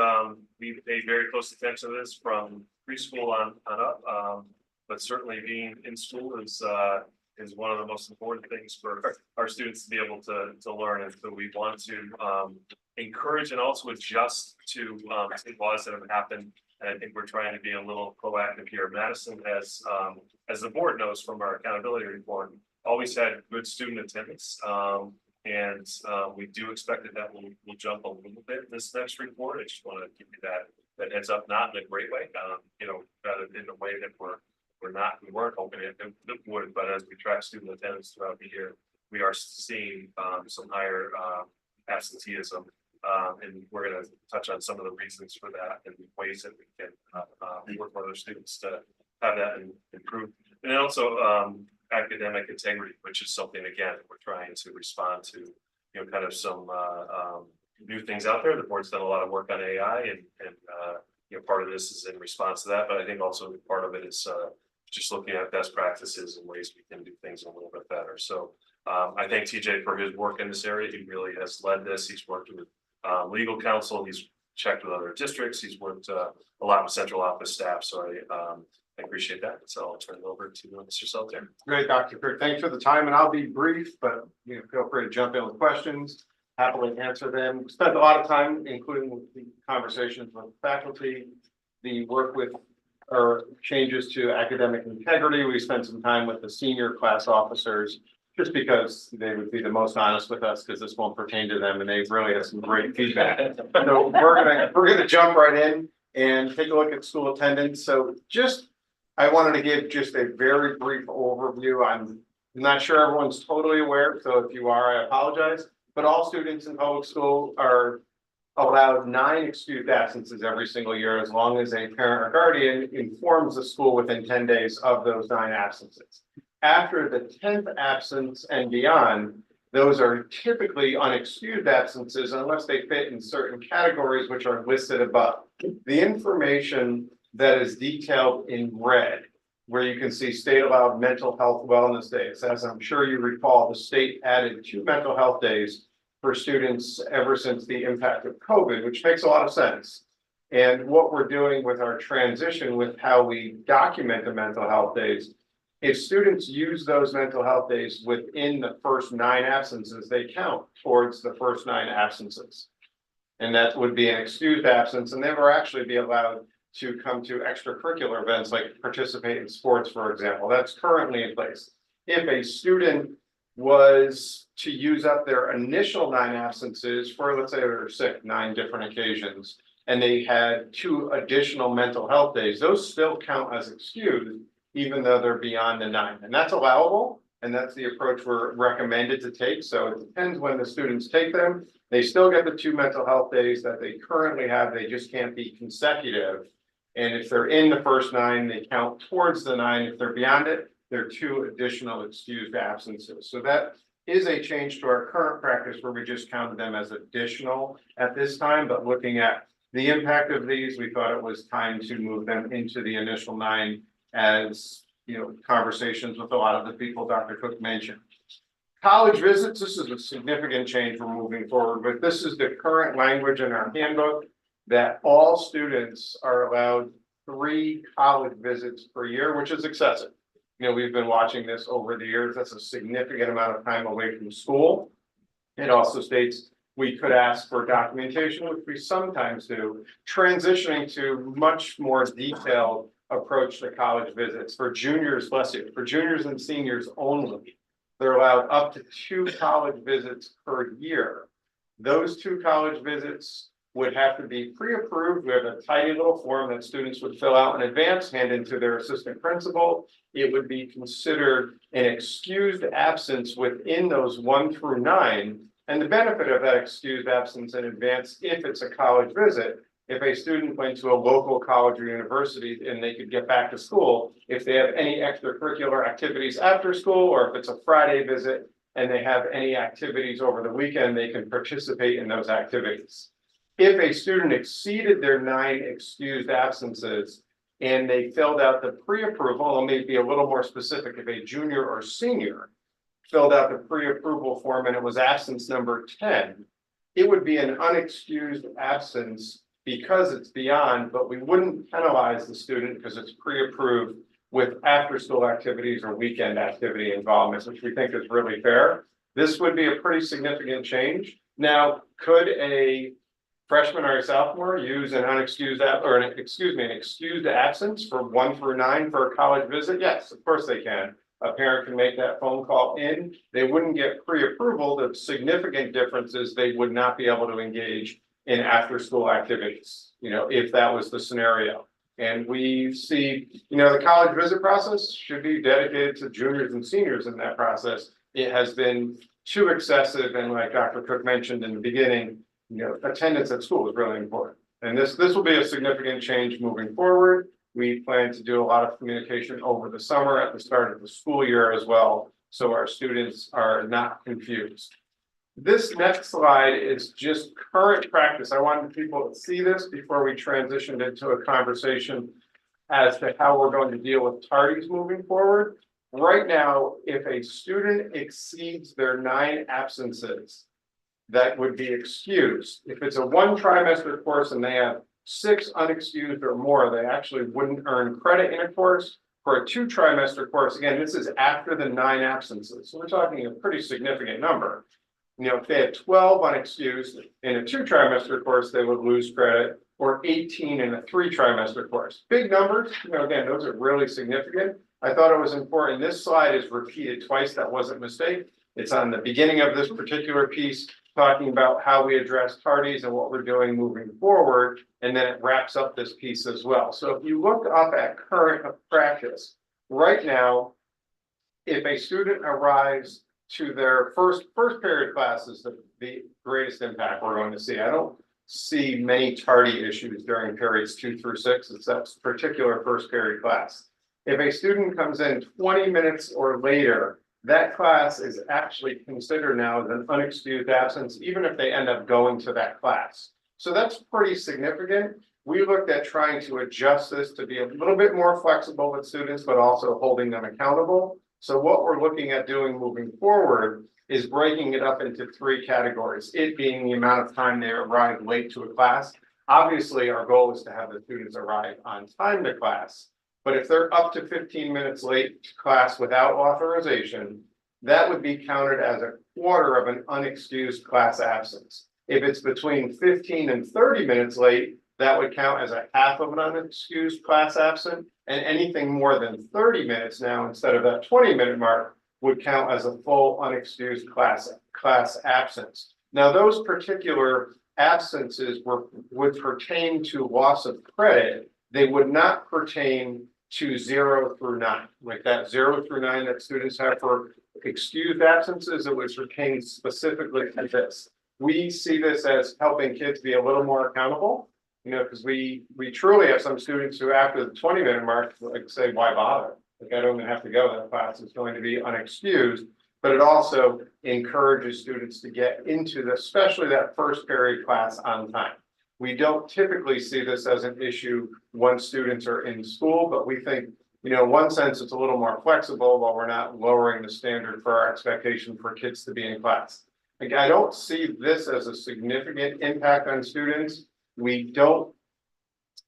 E: we pay very close attention to this from preschool on up. But certainly being in school is one of the most important things for our students to be able to learn. And so we want to encourage and also adjust to state laws that have happened. And I think we're trying to be a little proactive here. Madison has, as the board knows from our accountability report, always had good student attendance. And we do expect that will jump a little bit this next report. I just want to give you that heads up, not in a great way, rather in a way that we weren't hoping it would, but as we track student attendance throughout the year, we are seeing some higher absenteeism. And we're going to touch on some of the reasons for that and ways that we can work with other students to have that improve. And then also academic integrity, which is something, again, we're trying to respond to, kind of some new things out there. The board's done a lot of work on AI and part of this is in response to that, but I think also part of it is just looking at best practices and ways we can do things a little bit better. So I thank TJ for his work in this area. He really has led this. He's worked with legal counsel. He's checked with other districts. He's worked a lot with central office staff. So I appreciate that. So I'll turn it over to Mr. Salter.
J: Great, Dr. Kirk. Thanks for the time, and I'll be brief, but feel free to jump in with questions. Happily answer them. Spent a lot of time, including with the conversations with faculty, the work with our changes to academic integrity. We spent some time with the senior class officers, just because they would be the most honest with us, because this won't pertain to them, and they really have some great feedback. So we're gonna jump right in and take a look at school attendance. So I wanted to give just a very brief overview. I'm not sure everyone's totally aware, so if you are, I apologize. But all students in public school are allowed 9 excused absences every single year, as long as a parent or guardian informs the school within 10 days of those 9 absences. After the 10th absence and beyond, those are typically unexcused absences unless they fit in certain categories which are listed above. The information that is detailed in red, where you can see state allowed mental health wellness days. As I'm sure you recall, the state added 2 mental health days for students ever since the impact of COVID, which makes a lot of sense. And what we're doing with our transition with how we document the mental health days, if students use those mental health days within the first 9 absences, they count towards the first 9 absences. And that would be an excused absence, and they will actually be allowed to come to extracurricular events like participate in sports, for example. That's currently in place. If a student was to use up their initial 9 absences for, let's say, they were sick 9 different occasions, and they had 2 additional mental health days, those still count as excused, even though they're beyond the 9, and that's allowable. And that's the approach we're recommended to take. So it depends when the students take them. They still get the 2 mental health days that they currently have. They just can't be consecutive. And if they're in the first 9, they count towards the 9. If they're beyond it, they're 2 additional excused absences. So that is a change to our current practice where we just counted them as additional at this time. But looking at the impact of these, we thought it was time to move them into the initial 9 as conversations with a lot of the people Dr. Cook mentioned. College visits, this is a significant change we're moving forward with. This is the current language in our handbook that all students are allowed 3 college visits per year, which is excessive. We've been watching this over the years. That's a significant amount of time away from school. It also states we could ask for documentation, which we sometimes do, transitioning to much more detailed approach to college visits for juniors, for juniors and seniors only. They're allowed up to 2 college visits per year. Those 2 college visits would have to be pre-approved. We have a tidy little form that students would fill out in advance, hand into their assistant principal. It would be considered an excused absence within those 1 through 9. And the benefit of that excused absence in advance, if it's a college visit, if a student went to a local college or university and they could get back to school, if they have any extracurricular activities after school, or if it's a Friday visit and they have any activities over the weekend, they can participate in those activities. If a student exceeded their 9 excused absences and they filled out the pre-approval, and maybe a little more specific, if a junior or senior filled out the pre-approval form and it was absence number 10, it would be an unexcused absence because it's beyond, but we wouldn't penalize the student because it's pre-approved with after-school activities or weekend activity involvement, which we think is really fair. This would be a pretty significant change. Now, could a freshman or a sophomore use an excused absence for 1 through 9 for a college visit? Yes, of course they can. A parent can make that phone call in. They wouldn't get pre-approval. The significant difference is they would not be able to engage in after-school activities, if that was the scenario. And we see, the college visit process should be dedicated to juniors and seniors in that process. It has been too excessive, and like Dr. Cook mentioned in the beginning, attendance at school is really important. And this will be a significant change moving forward. We plan to do a lot of communication over the summer at the start of the school year as well, so our students are not confused. This next slide is just current practice. I wanted people to see this before we transitioned into a conversation as to how we're going to deal with tardies moving forward. Right now, if a student exceeds their 9 absences, that would be excused. If it's a 1 trimester course and they have 6 unexcused or more, they actually wouldn't earn credit in a course. For a 2 trimester course, again, this is after the 9 absences. So we're talking a pretty significant number. If they had 12 unexcused in a 2 trimester course, they would lose credit, or 18 in a 3 trimester course. Big numbers, again, those are really significant. I thought it was important. This slide is repeated twice. That wasn't a mistake. It's on the beginning of this particular piece, talking about how we address tardies and what we're doing moving forward. And then it wraps up this piece as well. So if you look up at current practice, right now, if a student arrives to their first period class is the greatest impact we're going to see. I don't see many tardy issues during periods 2 through 6. It's that particular first period class. If a student comes in 20 minutes or later, that class is actually considered now as an unexcused absence, even if they end up going to that class. So that's pretty significant. We looked at trying to adjust this to be a little bit more flexible with students, but also holding them accountable. So what we're looking at doing moving forward is breaking it up into 3 categories. It being the amount of time they arrive late to a class. Obviously, our goal is to have the students arrive on time to class. But if they're up to 15 minutes late to class without authorization, that would be counted as a quarter of an unexcused class absence. If it's between 15 and 30 minutes late, that would count as a half of an unexcused class absent. And anything more than 30 minutes now, instead of that 20-minute mark, would count as a full unexcused class absence. Now, those particular absences would pertain to loss of credit, they would not pertain to 0 through 9. Like that 0 through 9 that students have for excused absences, it would pertain specifically to this. We see this as helping kids be a little more accountable, you know, because we truly have some students who after the 20-minute mark, like say, why bother? Like I don't even have to go, that class is going to be unexcused. But it also encourages students to get into the, especially that first period class on time. We don't typically see this as an issue when students are in school, but we think, you know, in one sense, it's a little more flexible while we're not lowering the standard for our expectation for kids to be in class. Like, I don't see this as a significant impact on students. We don't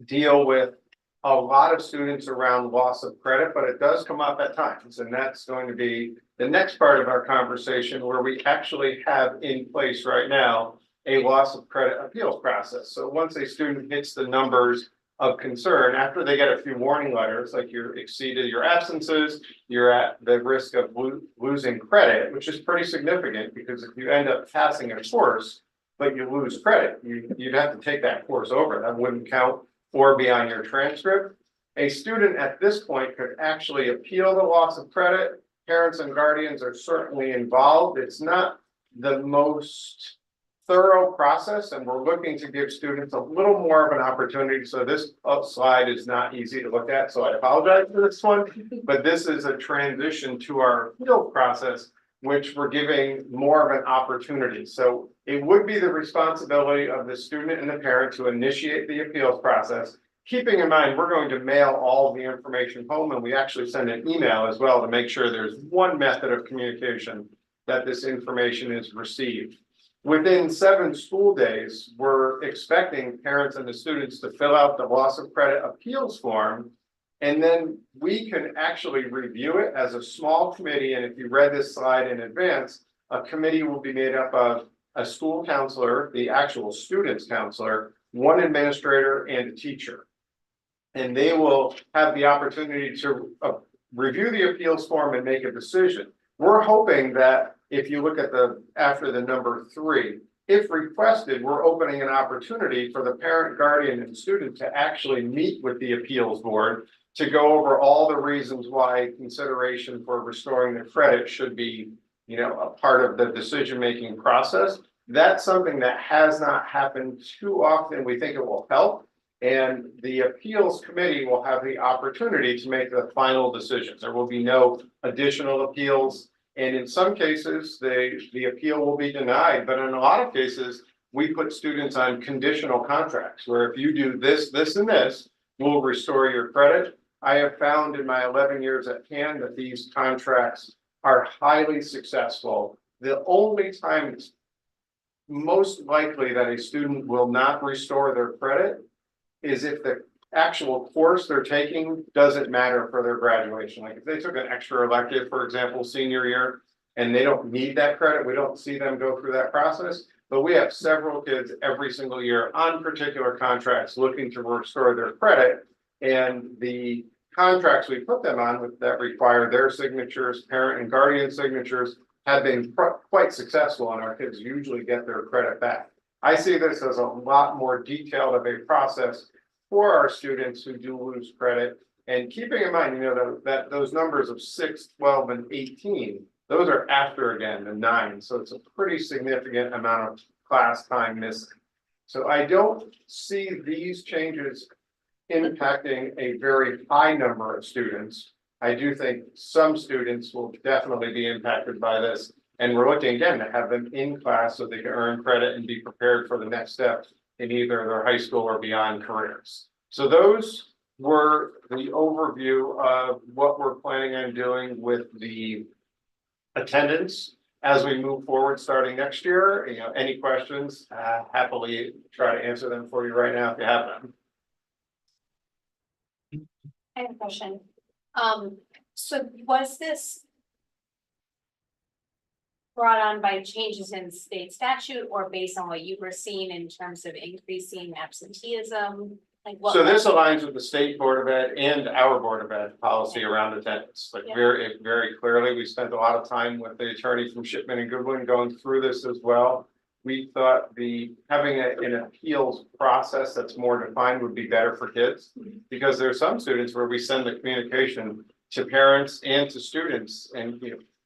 J: deal with a lot of students around loss of credit, but it does come up at times. And that's going to be the next part of our conversation where we actually have in place right now a loss of credit appeals process. So once a student hits the numbers of concern, after they get a few warning letters, like you're exceeded your absences, you're at the risk of losing credit, which is pretty significant because if you end up passing a course, but you lose credit, you'd have to take that course over. That wouldn't count or be on your transcript. A student at this point could actually appeal the loss of credit. Parents and guardians are certainly involved. It's not the most thorough process, and we're looking to give students a little more of an opportunity. So this slide is not easy to look at, so I apologize for this one, but this is a transition to our appeal process, which we're giving more of an opportunity. So it would be the responsibility of the student and the parent to initiate the appeals process. Keeping in mind, we're going to mail all the information home, and we actually send an email as well to make sure there's one method of communication that this information is received. Within 7 school days, we're expecting parents and the students to fill out the loss of credit appeals form. And then we can actually review it as a small committee. And if you read this slide in advance, a committee will be made up of a school counselor, the actual student's counselor, one administrator, and a teacher. And they will have the opportunity to review the appeals form and make a decision. We're hoping that if you look at after the number 3, if requested, we're opening an opportunity for the parent, guardian, and student to actually meet with the appeals board to go over all the reasons why consideration for restoring the credit should be, you know, a part of the decision-making process. That's something that has not happened too often. We think it will help. And the appeals committee will have the opportunity to make the final decisions. There will be no additional appeals. And in some cases, the appeal will be denied. But in a lot of cases, we put students on conditional contracts where if you do this, this, and this, we'll restore your credit. I have found in my 11 years at CAN that these contracts are highly successful. The only time it's most likely that a student will not restore their credit is if the actual course they're taking doesn't matter for their graduation. Like if they took an extra elective, for example, senior year, and they don't need that credit, we don't see them go through that process. But we have several kids every single year on particular contracts looking to restore their credit. And the contracts we put them on that require their signatures, parent and guardian signatures, have been quite successful, and our kids usually get their credit back. I see this as a lot more detailed of a process for our students who do lose credit. And keeping in mind, you know, that those numbers of 6, 12, and 18, those are after again the 9. So it's a pretty significant amount of class time missing. So I don't see these changes impacting a very high number of students. I do think some students will definitely be impacted by this. And we're looking again to have them in class so they can earn credit and be prepared for the next step in either their high school or beyond careers. So those were the overview of what we're planning on doing with the attendance as we move forward starting next year. You know, any questions, happily try to answer them for you right now if you have them.
B: I have a question. So was this brought on by changes in state statute or based on what you were seeing in terms of increasing absenteeism? Like what?
J: So this aligns with the state Board of Ed and our Board of Ed policy around attendance. Like very clearly, we spent a lot of time with the attorney from Shipman and Goodwin going through this as well. we thought having an appeals process that's more defined would be better for kids. Because there are some students where we send the communication to parents and to students and,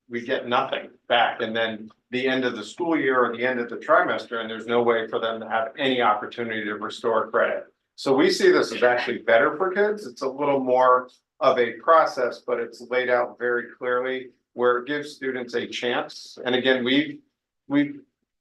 J: we get nothing back. And then the end of the school year or the end of the trimester, and there's no way for them to have any opportunity to restore credit. So we see this as actually better for kids. It's a little more of a process, but it's laid out very clearly where it gives students a chance. And again, we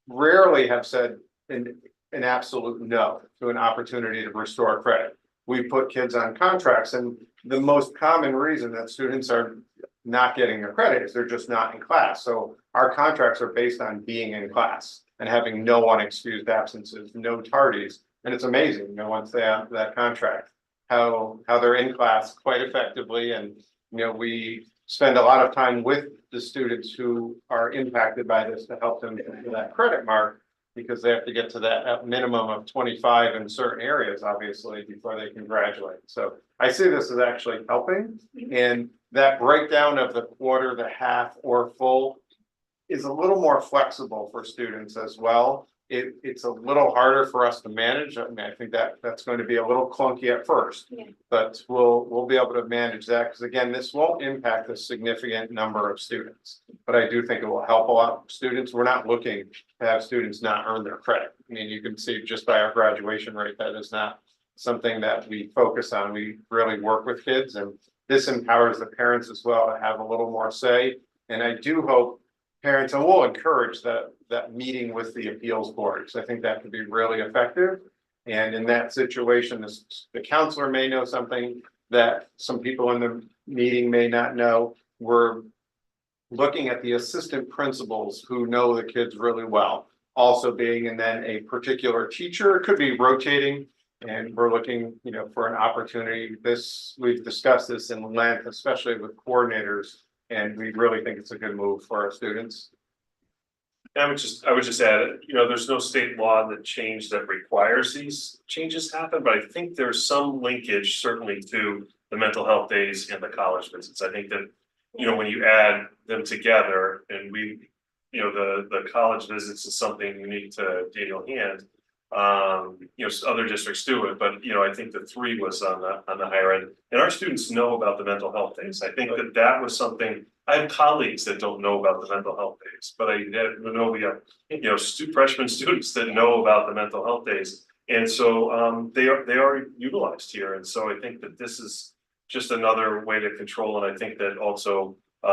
J: rarely have said an absolute no to an opportunity to restore credit. We put kids on contracts, and the most common reason that students are not getting their credit is they're just not in class. So our contracts are based on being in class and having no unexcused absences, no tardies. And it's amazing, once they have that contract, how they're in class quite effectively. And, we spend a lot of time with the students who are impacted by this to help them get to that credit mark, because they have to get to that minimum of 25 in certain areas, obviously, before they can graduate. So I see this as actually helping. And that breakdown of the quarter, the half, or full is a little more flexible for students as well. It's a little harder for us to manage. I mean, I think that's going to be a little clunky at first, but we'll be able to manage that, because again, this won't impact a significant number of students, but I do think it will help a lot of students. We're not looking to have students not earn their credit. I mean, you can see just by our graduation rate, that is not something that we focus on. We really work with kids, and this empowers the parents as well to have a little more say. And I do hope parents, and we'll encourage that meeting with the appeals board, because I think that could be really effective. And in that situation, the counselor may know something that some people in the meeting may not know. We're looking at the assistant principals who know the kids really well, also being, and then a particular teacher. It could be rotating, and we're looking, for an opportunity. We've discussed this in length, especially with coordinators, and we really think it's a good move for our students.
E: I would just add, there's no state law that requires these changes to happen, but I think there's some linkage certainly to the mental health days and the college visits. I think that, when you add them together, and the college visits is something unique to Daniel Hand. Other districts do it, but I think the 3 was on the higher end, and our students know about the mental health days. I think that was something. I have colleagues that don't know about the mental health days, but I know we have freshman students that know about the mental health days, and so they are utilized here. And so I think that this is just another way to control. And I think that also, as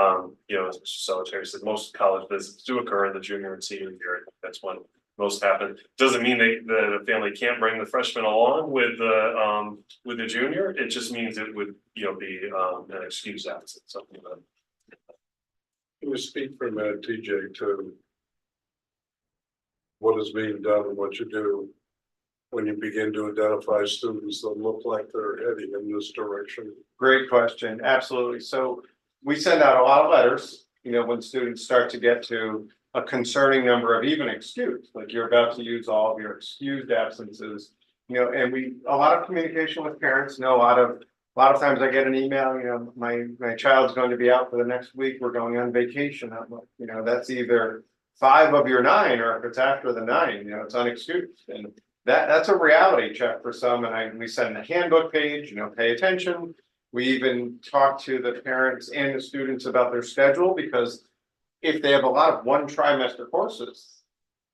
E: Mr. Solitary said, most college visits do occur in the junior and senior year. I think that's when most happen. Doesn't mean the family can't bring the freshman along with the junior. It just means it would be an excuse absence, something like that.
N: Can you speak from TJ to what is being done and what you do when you begin to identify students that look like they're heading in this direction?
J: Great question. Absolutely. So we send out a lot of letters, when students start to get to a concerning number of even excused, like you're about to use all of your excused absences, and a lot of communication with parents, a lot of times I get an email, my child's going to be out for the next week. We're going on vacation. I'm like, that's either 5 of your 9, or if it's after the 9, it's unexcused. And that's a reality check for some. And we send a handbook page, pay attention. We even talk to the parents and the students about their schedule, because if they have a lot of 1 trimester courses,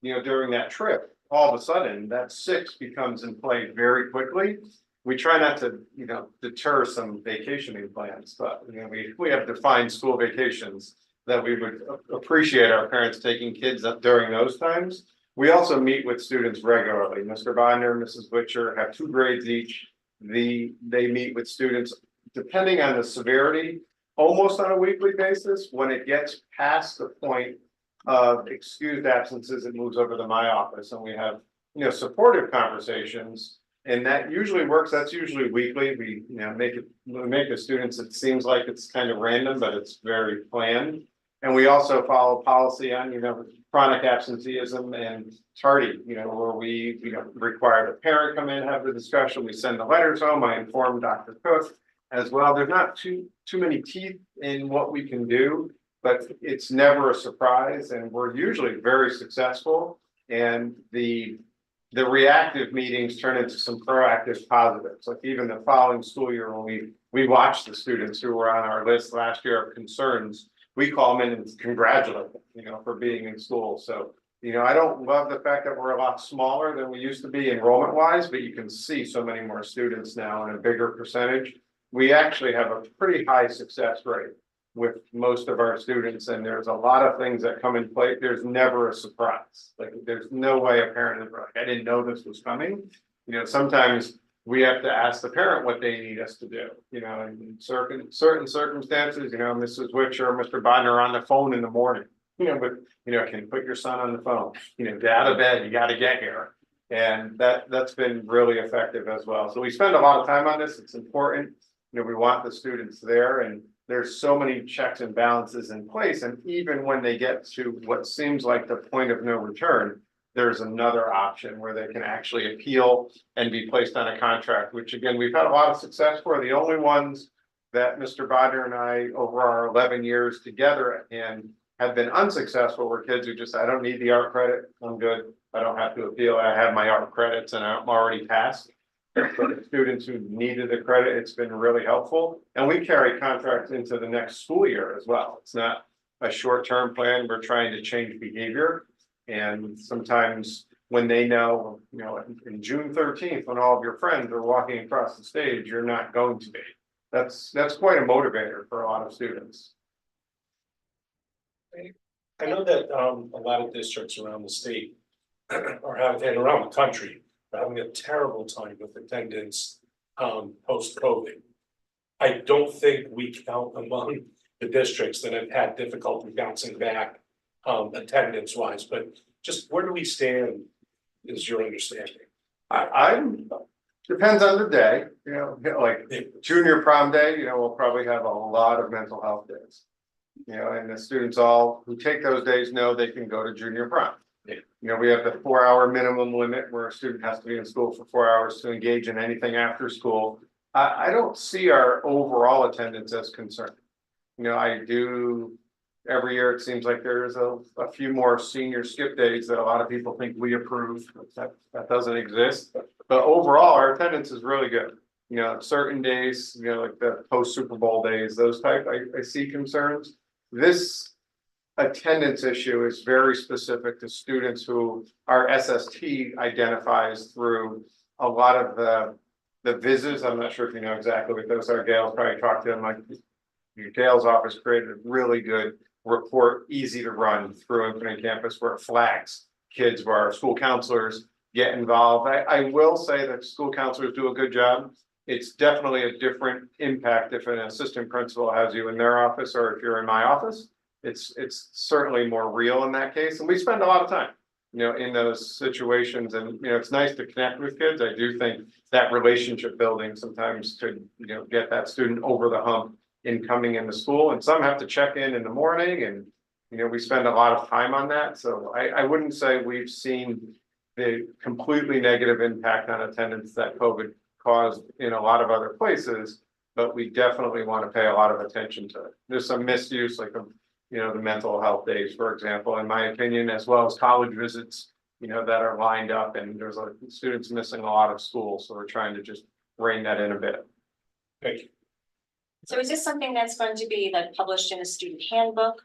J: during that trip, all of a sudden that 6 becomes in play very quickly. We try not to, deter some vacationing plans, but we have defined school vacations that we would appreciate our parents taking kids up during those times. We also meet with students regularly. Mr. Bonder, Mrs. Butcher have 2 grades each. They meet with students, depending on the severity, almost on a weekly basis. When it gets past the point of excused absences, it moves over to my office, and we have, supportive conversations. And that usually works. That's usually weekly. We make the students, it seems like it's kind of random, but it's very planned. And we also follow policy on, chronic absenteeism and tardy, where we require the parent come in, have the discussion. We send the letters home. I inform Dr. Cook as well. There's not too many teeth in what we can do, but it's never a surprise. And we're usually very successful And the reactive meetings turn into some proactive positives, like even the following school year when we watched the students who were on our list last year of concerns. We call them in and congratulate them, you know, for being in school. So, you know, I don't love the fact that we're a lot smaller than we used to be enrollment wise, but you can see so many more students now and a bigger percentage. We actually have a pretty high success rate with most of our students, and there's a lot of things that come in play. There's never a surprise. Like, there's no way a parent is like, I didn't know this was coming. You know, sometimes we have to ask the parent what they need us to do, you know, in certain circumstances, you know, Mrs. Witch or Mr. Bodner are on the phone in the morning, you know, but, you know, can you put your son on the phone, you know, get out of bed, you got to get here. And that's been really effective as well. So we spend a lot of time on this. It's important. You know, we want the students there, and there's so many checks and balances in place. And even when they get to what seems like the point of no return, there's another option where they can actually appeal and be placed on a contract, which again, we've had a lot of success for. The only ones that Mr. Bodner and I, over our 11 years together, and have been unsuccessful were kids who just, I don't need the art credit, I'm good, I don't have to appeal, I have my art credits and I'm already passed. For the students who needed the credit, it's been really helpful. And we carry contracts into the next school year as well. It's not a short-term plan. We're trying to change behavior. And sometimes when they know, you know, in June 13th, when all of your friends are walking across the stage, you're not going to be. That's quite a motivator for a lot of students.
A: I know that a lot of districts around the state are having, and around the country, are having a terrible time with attendance post-COVID. I don't think we count among the districts that have had difficulty bouncing back attendance wise, but just where do we stand is your understanding?
J: I'm depends on the day, you know, like junior prom day, you know, we'll probably have a lot of mental health days. You know, and the students all who take those days know they can go to junior prom.
A: Yeah.
J: You know, we have the 4-hour minimum limit where a student has to be in school for 4 hours to engage in anything after school. I don't see our overall attendance as concerned. You know, I do every year, it seems like there's a few more senior skip days that a lot of people think we approve. That doesn't exist. But overall, our attendance is really good. You know, certain days, you know, like the post Super Bowl days, those type, I see concerns. This attendance issue is very specific to students who our SST identifies through a lot of the visits. I'm not sure if you know exactly what those are. Gail's probably talked to them. Like Gail's office created a really good report, easy to run through Infinite Campus, where it flags kids, where our school counselors get involved. I will say that school counselors do a good job. It's definitely a different impact if an assistant principal has you in their office or if you're in my office. It's certainly more real in that case, and we spend a lot of time, you know, in those situations. And you know, it's nice to connect with kids. I do think that relationship building sometimes could, you know, get that student over the hump in coming into school. And some have to check in the morning, and you know, we spend a lot of time on that. So I wouldn't say we've seen the completely negative impact on attendance that COVID caused in a lot of other places, but we definitely want to pay a lot of attention to it. There's some misuse, like you know, the mental health days, for example, in my opinion, as well as college visits, you know, that are lined up, and there's students missing a lot of school. So we're trying to just rein that in a bit.
A: Thank you.
O: So is this something that's going to be like published in a student handbook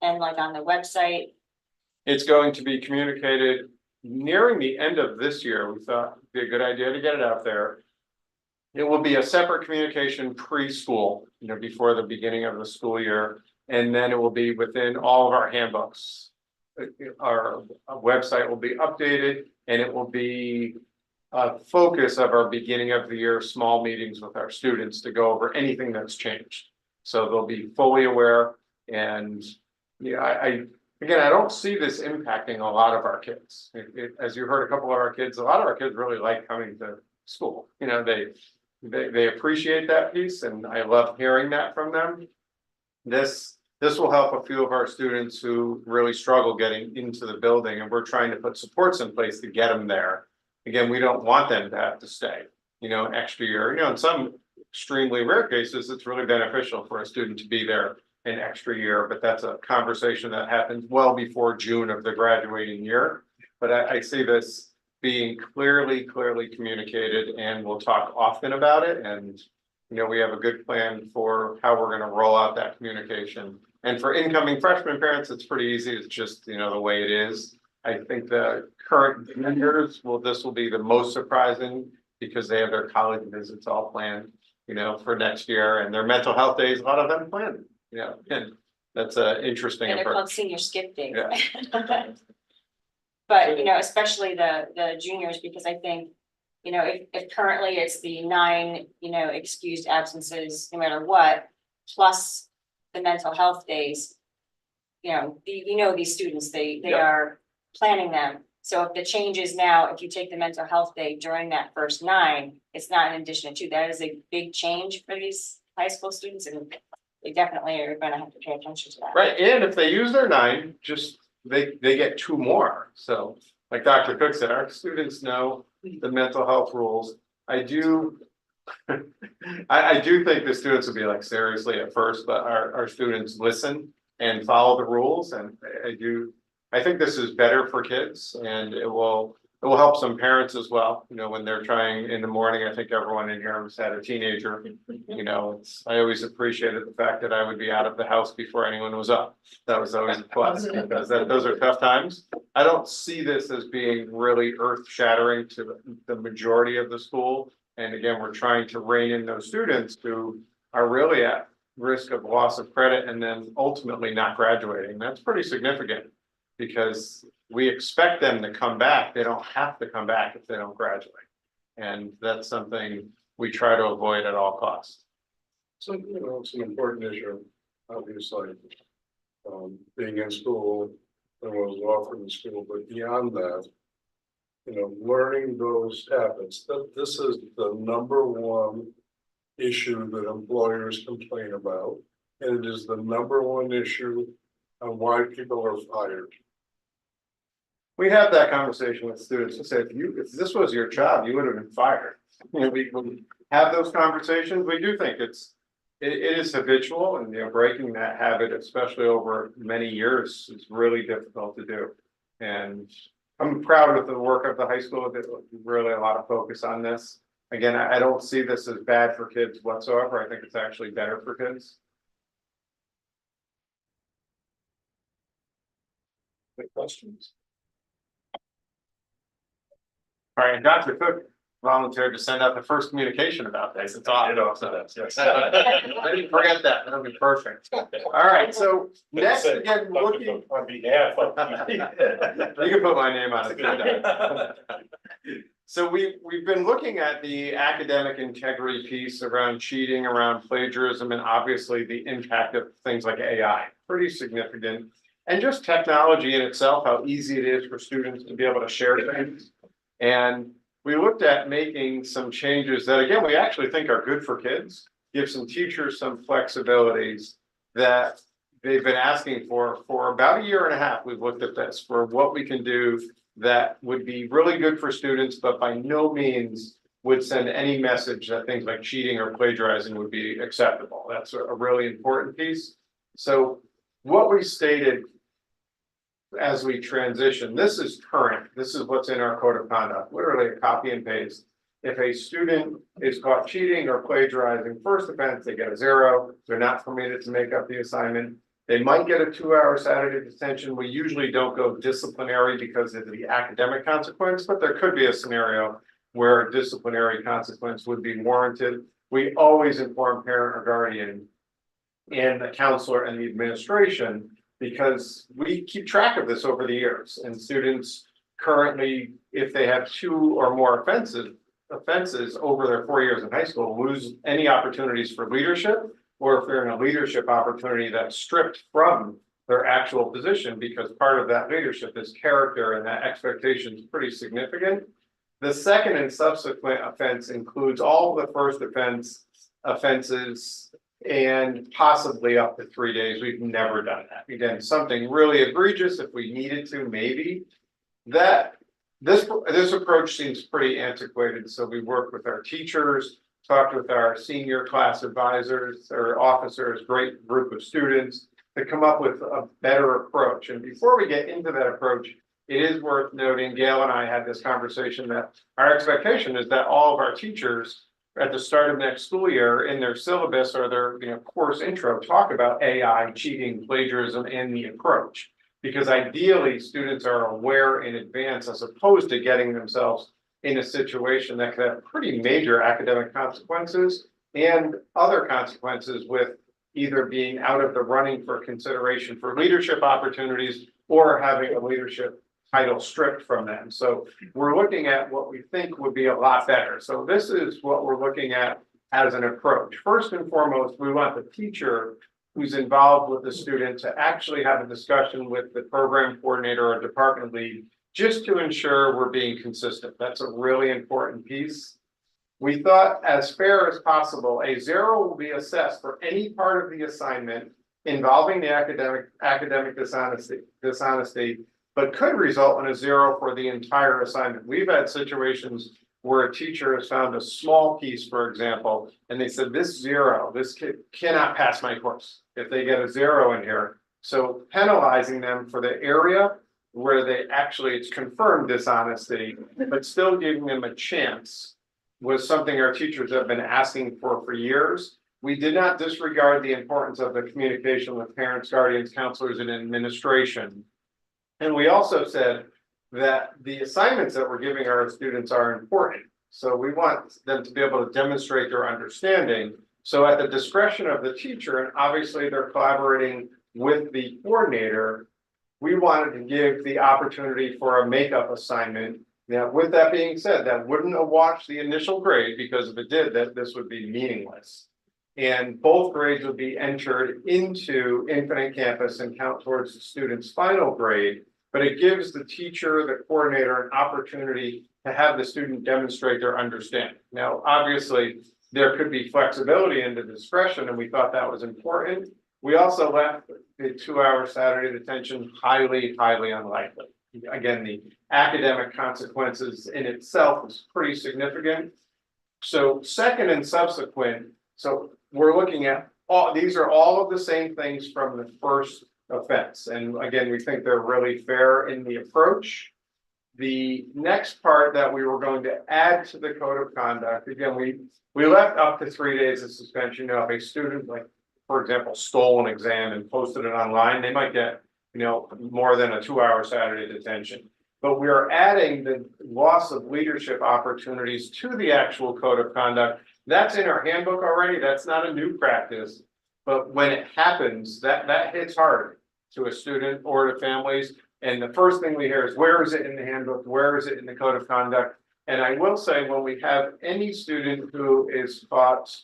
O: and like on the website?
J: It's going to be communicated nearing the end of this year. We thought it'd be a good idea to get it out there. It will be a separate communication preschool, you know, before the beginning of the school year. And then it will be within all of our handbooks. Our website will be updated, and it will be a focus of our beginning of the year small meetings with our students to go over anything that's changed. So they'll be fully aware. And yeah, again, I don't see this impacting a lot of our kids. As you heard, a couple of our kids, a lot of our kids really like coming to school. You know, they appreciate that piece, and I love hearing that from them. This will help a few of our students who really struggle getting into the building, and we're trying to put supports in place to get them there. Again, we don't want them to have to stay, you know, an extra year. You know, in some extremely rare cases, it's really beneficial for a student to be there an extra year, but that's a conversation that happens well before June of the graduating year. But I see this being clearly communicated, and we'll talk often about it, and you know, we have a good plan for how we're gonna roll out that communication. And for incoming freshman parents, it's pretty easy, it's just, you know, the way it is. I think the current juniors this will be the most surprising because they have their college visits all planned, you know, for next year, and their mental health days, a lot of them planned, you know, and that's a interesting
O: And they're called
J: approach.
O: senior skip days.
J: Yeah.
O: But, you know, especially the juniors, because I think, you know, if currently it's the 9, you know, excused absences, no matter what, plus the mental health days. You know, these students, they
J: Yep.
O: are planning them. So if the change is now, if you take the mental health day during that first 9, it's not in addition to, that is a big change for these high school students, and they definitely are gonna have to pay attention to that.
J: Right, and if they use their 9, just they get 2 more. So like Dr. Cook said, our students know the mental health rules. I do I do think the students will be like, seriously at first, but our students listen and follow the rules, and I think this is better for kids, and it will help some parents as well, you know, when they're trying in the morning. I think everyone in here has had a teenager, you know, I always appreciated the fact that I would be out of the house before anyone was up. That was always a plus, because those are tough times. I don't see this as being really earth shattering to the majority of the school. And again, we're trying to rein in those students who are really at risk of loss of credit and then ultimately not graduating. That's pretty significant, because we expect them to come back. They don't have to come back if they don't graduate. And that's something we try to avoid at all costs.
N: So, you know, it's an important issue, obviously. Being in school and what was offered in school, but beyond that, you know, learning those habits, this is the number one issue that employers complain about. And it is the number one issue on why people are fired.
J: We have that conversation with students and say, if this was your job, you would have been fired. You know, we have those conversations. We do think it is habitual, and, you know, breaking that habit, especially over many years, is really difficult to do. And I'm proud of the work of the high school. There's really a lot of focus on this. Again, I don't see this as bad for kids whatsoever. I think it's actually better for kids. Any questions? All right, Dr. Cook volunteered to send out the first communication about this. It's awesome.
E: Yes.
J: I didn't forget that. That'll be perfect. All right, so next, again, looking.
A: On behalf of.
J: You can put my name on it. So we've been looking at the academic integrity piece around cheating, around plagiarism, and obviously the impact of things like AI, pretty significant. And just technology in itself, how easy it is for students to be able to share things. And we looked at making some changes that, again, we actually think are good for kids, give some teachers some flexibilities that they've been asking for about 1.5 years. We've looked at this for what we can do that would be really good for students, but by no means would send any message that things like cheating or plagiarizing would be acceptable. That's a really important piece. So what we stated as we transition, this is current, this is what's in our code of conduct, literally a copy and paste. If a student is caught cheating or plagiarizing, first offense, they get a 0. They're not permitted to make up the assignment. They might get a 2-hour Saturday detention. We usually don't go disciplinary because of the academic consequence, but there could be a scenario where disciplinary consequence would be warranted. We always inform parent or guardian and the counselor and the administration, because we keep track of this over the years, and students currently, if they have 2 or more offenses over their 4 years in high school, lose any opportunities for leadership, or if they're in a leadership opportunity that's stripped from their actual position, because part of that leadership is character, and that expectation is pretty significant. The second and subsequent offense includes all the first offenses and possibly up to 3 days. We've never done that. Again, something really egregious if we needed to, maybe. This approach seems pretty antiquated, so we worked with our teachers, talked with our senior class advisors or officers, great group of students, to come up with a better approach. And before we get into that approach, it is worth noting, Gail and I had this conversation that our expectation is that all of our teachers at the start of next school year in their syllabus or their, course intro, talk about AI, cheating, plagiarism, and the approach. Because ideally, students are aware in advance as opposed to getting themselves in a situation that could have pretty major academic consequences and other consequences with either being out of the running for consideration for leadership opportunities or having a leadership title stripped from them. So we're looking at what we think would be a lot better. So this is what we're looking at as an approach. First and foremost, we want the teacher who's involved with the student to actually have a discussion with the program coordinator or department lead, just to ensure we're being consistent. That's a really important piece. We thought as fair as possible, a 0 will be assessed for any part of the assignment involving the academic dishonesty, but could result in a 0 for the entire assignment. We've had situations where a teacher has found a small piece, for example, and they said, this 0, this kid cannot pass my course if they get a 0 in here. So penalizing them for the area where it's confirmed dishonesty, but still giving them a chance was something our teachers have been asking for years. We did not disregard the importance of the communication with parents, guardians, counselors, and administration. And we also said that the assignments that we're giving our students are important. So we want them to be able to demonstrate their understanding. So at the discretion of the teacher, and obviously they're collaborating with the coordinator, we wanted to give the opportunity for a makeup assignment. Now, with that being said, that wouldn't awash the initial grade, because if it did, that this would be meaningless. And both grades would be entered into Infinite Campus and count towards the student's final grade, but it gives the teacher, the coordinator, an opportunity to have the student demonstrate their understanding. Now, obviously, there could be flexibility in the discretion, and we thought that was important. We also left the 2-hour Saturday detention highly, highly unlikely. Again, the academic consequences in itself is pretty significant. So second and subsequent, so we're looking at these are all of the same things from the first offense. And again, we think they're really fair in the approach. The next part that we were going to add to the code of conduct, again, we left up to 3 days of suspension. If a student, like, for example, stole an exam and posted it online, they might get, more than a 2-hour Saturday detention. But we are adding the loss of leadership opportunities to the actual code of conduct. That's in our handbook already. That's not a new practice. But when it happens, that hits hard to a student or to families. And the first thing we hear is, where is it in the handbook? Where is it in the code of conduct? And I will say, when we have any student who is caught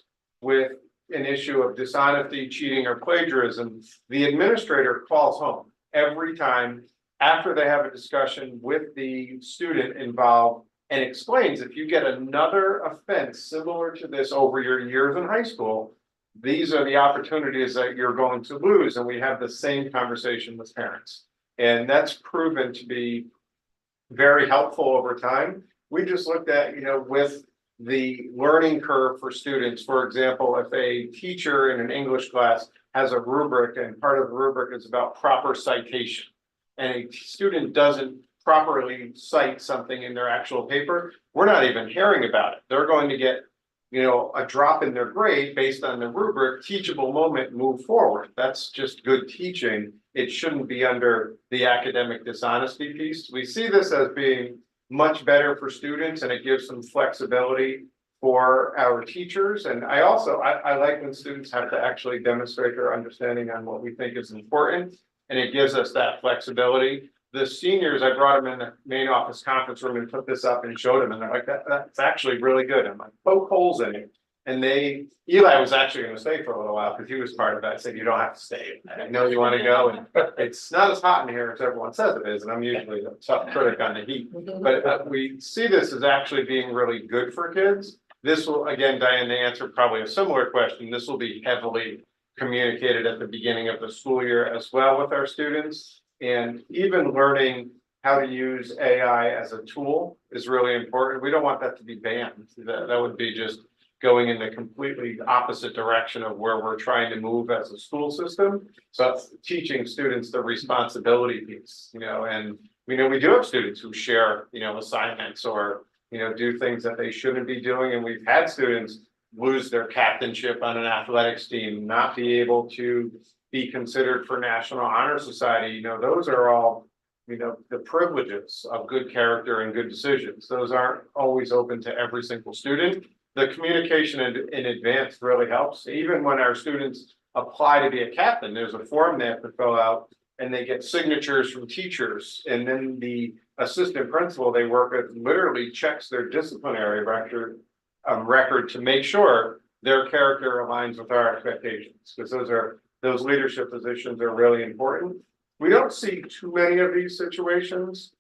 J: with an issue of dishonesty, cheating, or plagiarism, the administrator calls home every time after they have a discussion with the student involved and explains, if you get another offense similar to this over your years in high school, these are the opportunities that you're going to lose. And we have the same conversation with parents. And that's proven to be very helpful over time. We just looked at, with the learning curve for students. For example, if a teacher in an English class has a rubric and part of the rubric is about proper citation, and a student doesn't properly cite something in their actual paper, we're not even hearing about it. They're going to get, a drop in their grade based on the rubric, teachable moment, move forward. That's just good teaching. It shouldn't be under the academic dishonesty piece. We see this as being much better for students, and it gives some flexibility for our teachers. And I like when students have to actually demonstrate their understanding on what we think is important, and it gives us that flexibility. The seniors, I brought them in the main office conference room and put this up and showed them, and they're like, that's actually really good. I'm like, poke holes in it. And Eli was actually going to stay for a little while because he was part of that. I said, you don't have to stay. I know you want to go. And it's not as hot in here as everyone says it is. And I'm usually a tough critic on the heat. But we see this as actually being really good for kids. This will, again, Diane, to answer probably a similar question, this will be heavily communicated at the beginning of the school year as well with our students. And even learning how to use AI as a tool is really important. We don't want that to be banned. That would be just going in the completely opposite direction of where we're trying to move as a school system. So that's teaching students the responsibility piece, and we know we do have students who share, assignments or, do things that they shouldn't be doing. And we've had students lose their captainship on an athletics team, not be able to be considered for National Honor Society. Those are all, the privileges of good character and good decisions. Those aren't always open to every single student. The communication in advance really helps. Even when our students apply to be a captain, there's a form they have to fill out and they get signatures from teachers. And then the assistant principal they work with literally checks their disciplinary record to make sure their character aligns with our expectations, because those leadership positions are really important. We don't see too many of these situations,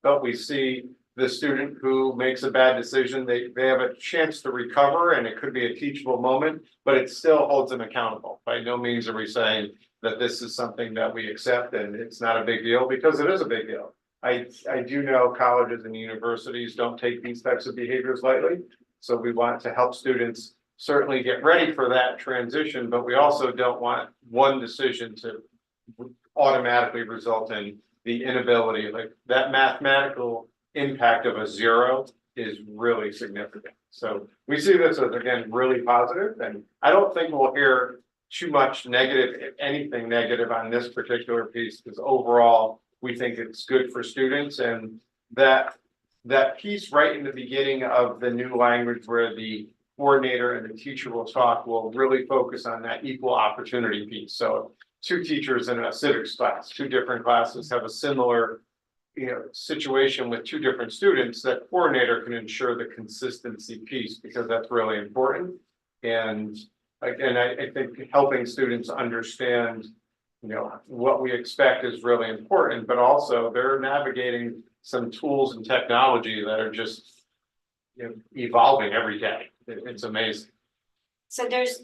J: but we see the student who makes a bad decision, they have a chance to recover, and it could be a teachable moment, but it still holds them accountable. By no means are we saying that this is something that we accept and it's not a big deal, because it is a big deal. I do know colleges and universities don't take these types of behaviors lightly. So we want to help students certainly get ready for that transition, but we also don't want one decision to automatically result in the inability, like that mathematical impact of a 0 is really significant. So we see this as, again, really positive, and I don't think we'll hear too much negative, if anything negative on this particular piece, because overall, we think it's good for students. And that piece right in the beginning of the new language where the coordinator and the teacher will talk will really focus on that equal opportunity piece. So 2 teachers in a civics class, 2 different classes have a similar situation with 2 different students, that coordinator can ensure the consistency piece, because that's really important. And again, I think helping students understand, what we expect is really important, but also they're navigating some tools and technology that are just evolving every day. It's amazing.
O: So there's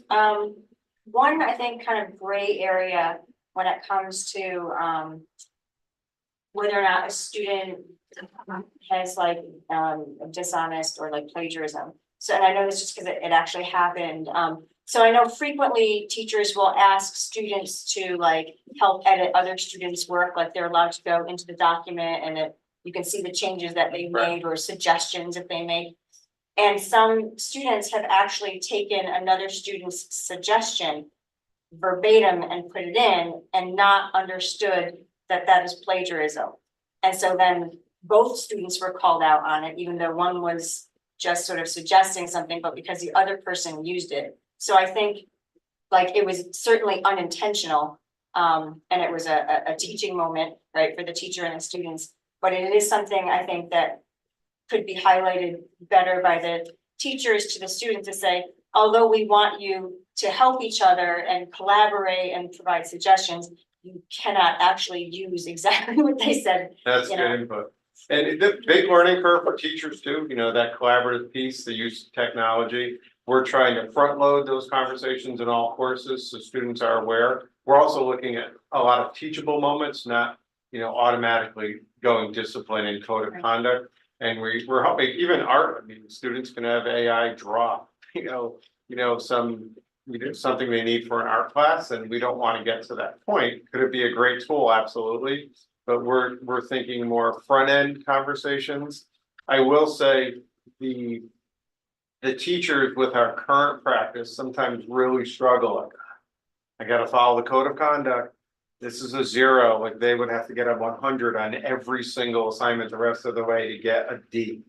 O: one, I think, kind of gray area when it comes to whether or not a student has dishonest or plagiarism. So, and I know this just because it actually happened. So I know frequently teachers will ask students to help edit other students' work, like they're allowed to go into the document and you can see the changes that they made or suggestions that they make. And some students have actually taken another student's suggestion verbatim and put it in and not understood that that is plagiarism. And so then both students were called out on it, even though one was just sort of suggesting something, but because the other person used it. So I think it was certainly unintentional, and it was a teaching moment, right, for the teacher and the students. But it is something I think that could be highlighted better by the teachers to the students to say, although we want you to help each other and collaborate and provide suggestions, you cannot actually use exactly what they said.
J: That's good input. And the big learning curve for teachers too, that collaborative piece, the use of technology. We're trying to front load those conversations in all courses so students are aware. We're also looking at a lot of teachable moments, not, automatically going discipline and code of conduct. And we're helping even art. I mean, students can have AI draw, something they need for an art class, and we don't want to get to that point. Could it be a great tool? Absolutely. But we're thinking more front end conversations. I will say the teachers with our current practice sometimes really struggle. I got to follow the code of conduct. This is a 0. They would have to get a 100 on every single assignment the rest of the way to get a D.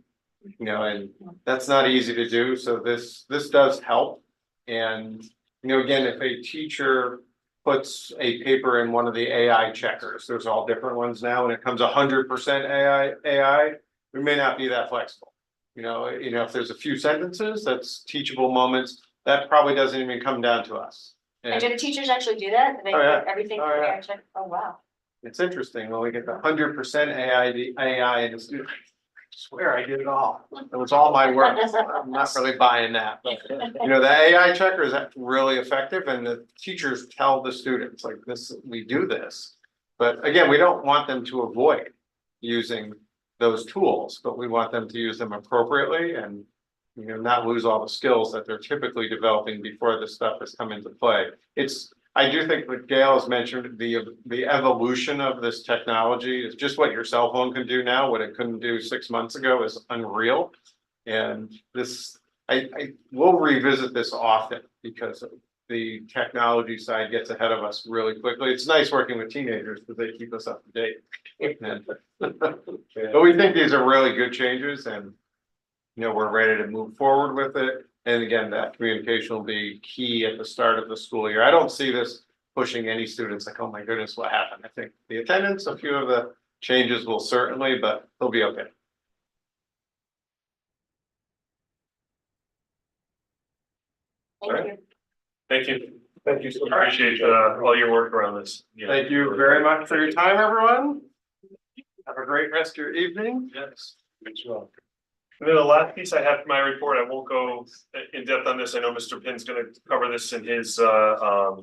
J: And that's not easy to do. So this does help. And again, if a teacher puts a paper in one of the AI checkers, there's all different ones now, and it comes 100% AI, we may not be that flexible. If there's a few sentences, that's teachable moments, that probably doesn't even come down to us.
O: And do the teachers actually do that? They put everything
J: Oh, yeah.
O: AI check? Oh, wow.
J: It's interesting when we get the 100% AI and the student, I swear I did it all. It was all my work. I'm not really buying that, but the AI checker is really effective, and the teachers tell the students we do this. But again, we don't want them to avoid using those tools, but we want them to use them appropriately and not lose all the skills that they're typically developing before this stuff has come into play. It's I do think what Gail has mentioned, the evolution of this technology is just what your cell phone can do now, what it couldn't do 6 months ago is unreal. And this, I will revisit this often because the technology side gets ahead of us really quickly. It's nice working with teenagers because they keep us up to date. But we think these are really good changes and, you know, we're ready to move forward with it. And again, that communication will be key at the start of the school year. I don't see this pushing any students like, oh my goodness, what happened? I think the attendance, a few of the changes will certainly, but they'll be okay.
O: Thank you.
E: Thank you.
A: Thank you so much.
E: Appreciate all your work around this. Yeah.
J: Thank you very much for your time, everyone. Have a great rest of your evening.
E: Yes.
A: As well.
E: And then the last piece I have for my report, I won't go in depth on this. I know Mr. Pin's going to cover this in his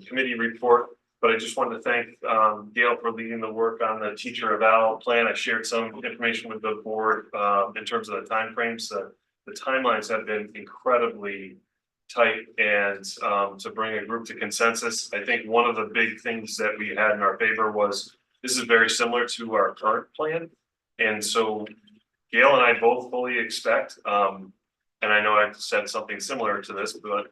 E: committee report. But I just wanted to thank Gail for leading the work on the teacher eval plan. I shared some information with the board in terms of the timeframes. The timelines have been incredibly tight, and to bring a group to consensus. I think one of the big things that we had in our favor was this is very similar to our current plan. And so Gail and I both fully expect, and I know I've said something similar to this, but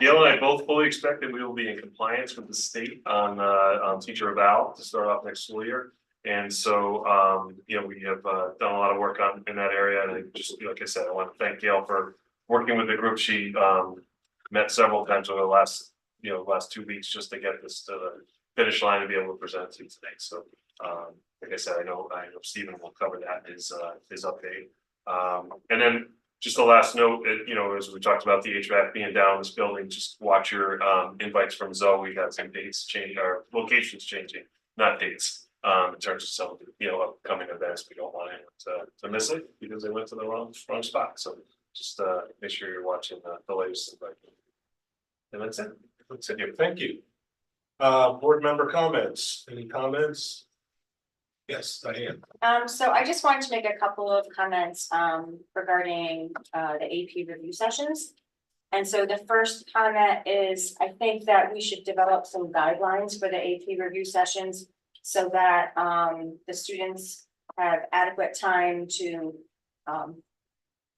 E: Gail and I both fully expect that we will be in compliance with the state on teacher eval to start off next school year. And so, you know, we have done a lot of work in that area. And I just, like I said, I want to thank Gail for working with the group. She met several times over the last 2 weeks just to get this to the finish line and be able to present it to you today. So, like I said, I know Stephen will cover that in his update. And then just the last note, you know, as we talked about the HVAC being down in this building, just watch your invites from Zoe. We got some dates change, our locations changing, not dates, in terms of some, you know, upcoming events. We don't want anyone to miss it because they went to the wrong spot. So just make sure you're watching the latest invite. And that's it. That's it.
A: Thank you. Board member comments, any comments? Yes, Diane.
O: So I just wanted to make a couple of comments regarding the AP review sessions. And so the first comment is, I think that we should develop some guidelines for the AP review sessions so that the students have adequate time to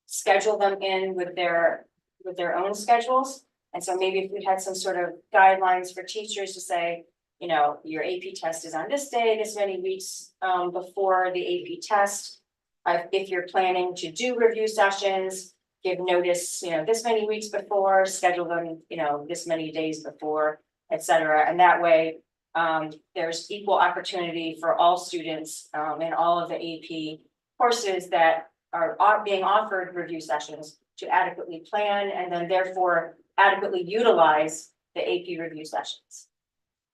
O: schedule them in with their own schedules. And so maybe if we had some sort of guidelines for teachers to say, you know, your AP test is on this day, this many weeks before the AP test. If you're planning to do review sessions, give notice, you know, this many weeks before, schedule them, you know, this many days before, et cetera. And that way, there's equal opportunity for all students in all of the AP courses that are being offered review sessions to adequately plan and then therefore adequately utilize the AP review sessions.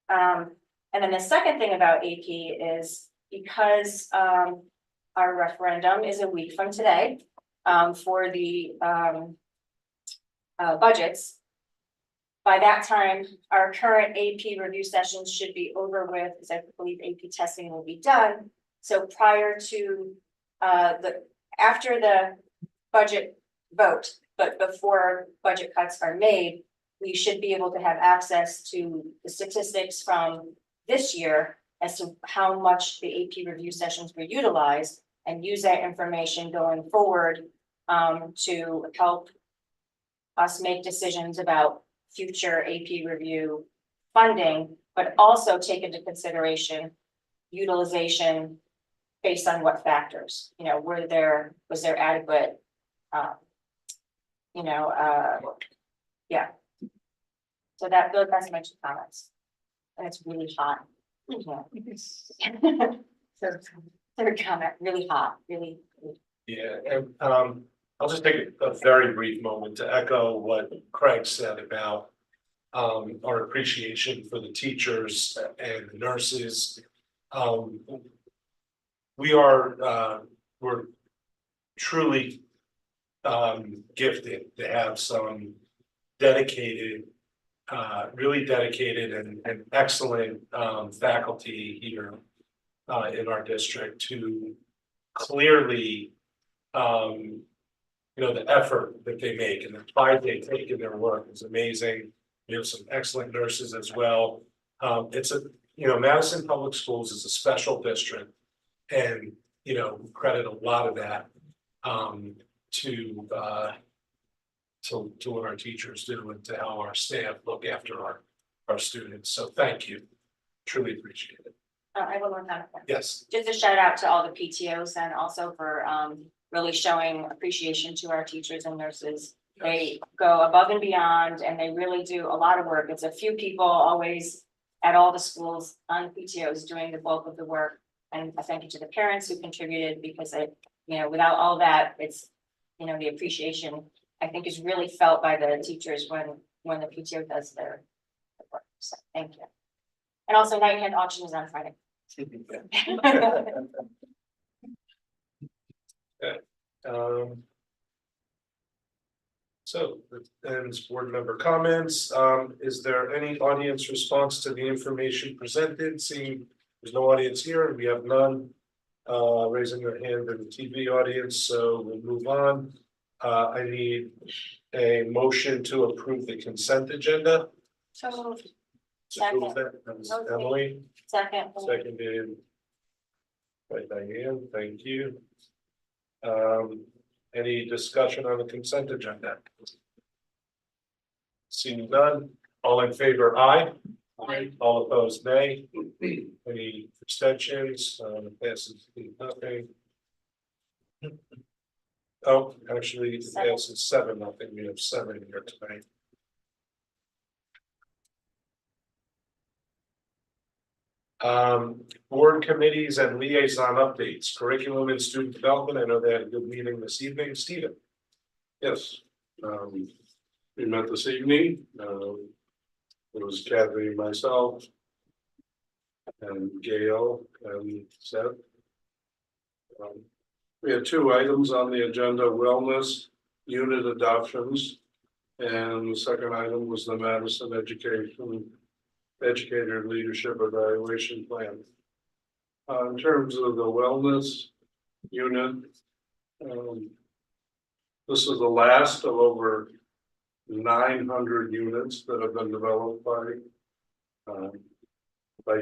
O: And then the second thing about AP is because our referendum is a week from today for the budgets. By that time, our current AP review sessions should be over with, because I believe AP testing will be done. So prior to after the budget vote, but before budget cuts are made, we should be able to have access to the statistics from this year as to how much the AP review sessions were utilized and use that information going forward to help us make decisions about future AP review funding, but also take into consideration utilization based on what factors, you know, was there adequate, yeah. So that's my two comments. And it's really hot. So third comment, really hot, really.
A: Yeah, and I'll just take a very brief moment to echo what Craig said about our appreciation for the teachers and the nurses. We're truly gifted to have some dedicated, really dedicated and excellent faculty here in our district to clearly, the effort that they make and the pride they take in their work is amazing. We have some excellent nurses as well. It's a, Madison Public Schools is a special district. And, credit a lot of that to what our teachers do and to how our staff look after our students. So thank you. Truly appreciate it.
O: I will learn that.
A: Yes.
O: Just a shout out to all the PTOs and also for really showing appreciation to our teachers and nurses. They go above and beyond and they really do a lot of work. It's a few people always at all the schools on PTOs doing the bulk of the work. And a thank you to the parents who contributed because without all that, it's, the appreciation I think is really felt by the teachers when the PTO does their work. So thank you. And also Nighthand auction is on Friday.
A: So that ends board member comments. Is there any audience response to the information presented? Seeing there's no audience here and we have none raising their hand in the TV audience, so we'll move on. I need a motion to approve the consent agenda.
O: So moved.
A: Approve that. That was Emily,
O: Second.
A: seconded by Diane, thank you. Any discussion on the consent agenda? Seeing none, all in favor, aye. Aye. All opposed, nay. Any abstentions? Passes nothing. Oh, actually, it passes 7-0. We have 7 here tonight. Board committees and liaison updates, curriculum and student development. I know they had a good meeting this evening. Stephen.
N: Yes, we met this evening. It was Kathy, myself, and Gail and Seth. We had 2 items on the agenda: wellness unit adoptions, and the second item was the Madison Educator Leadership Evaluation Plan. In terms of the wellness unit, this is the last of over 900 units that have been developed by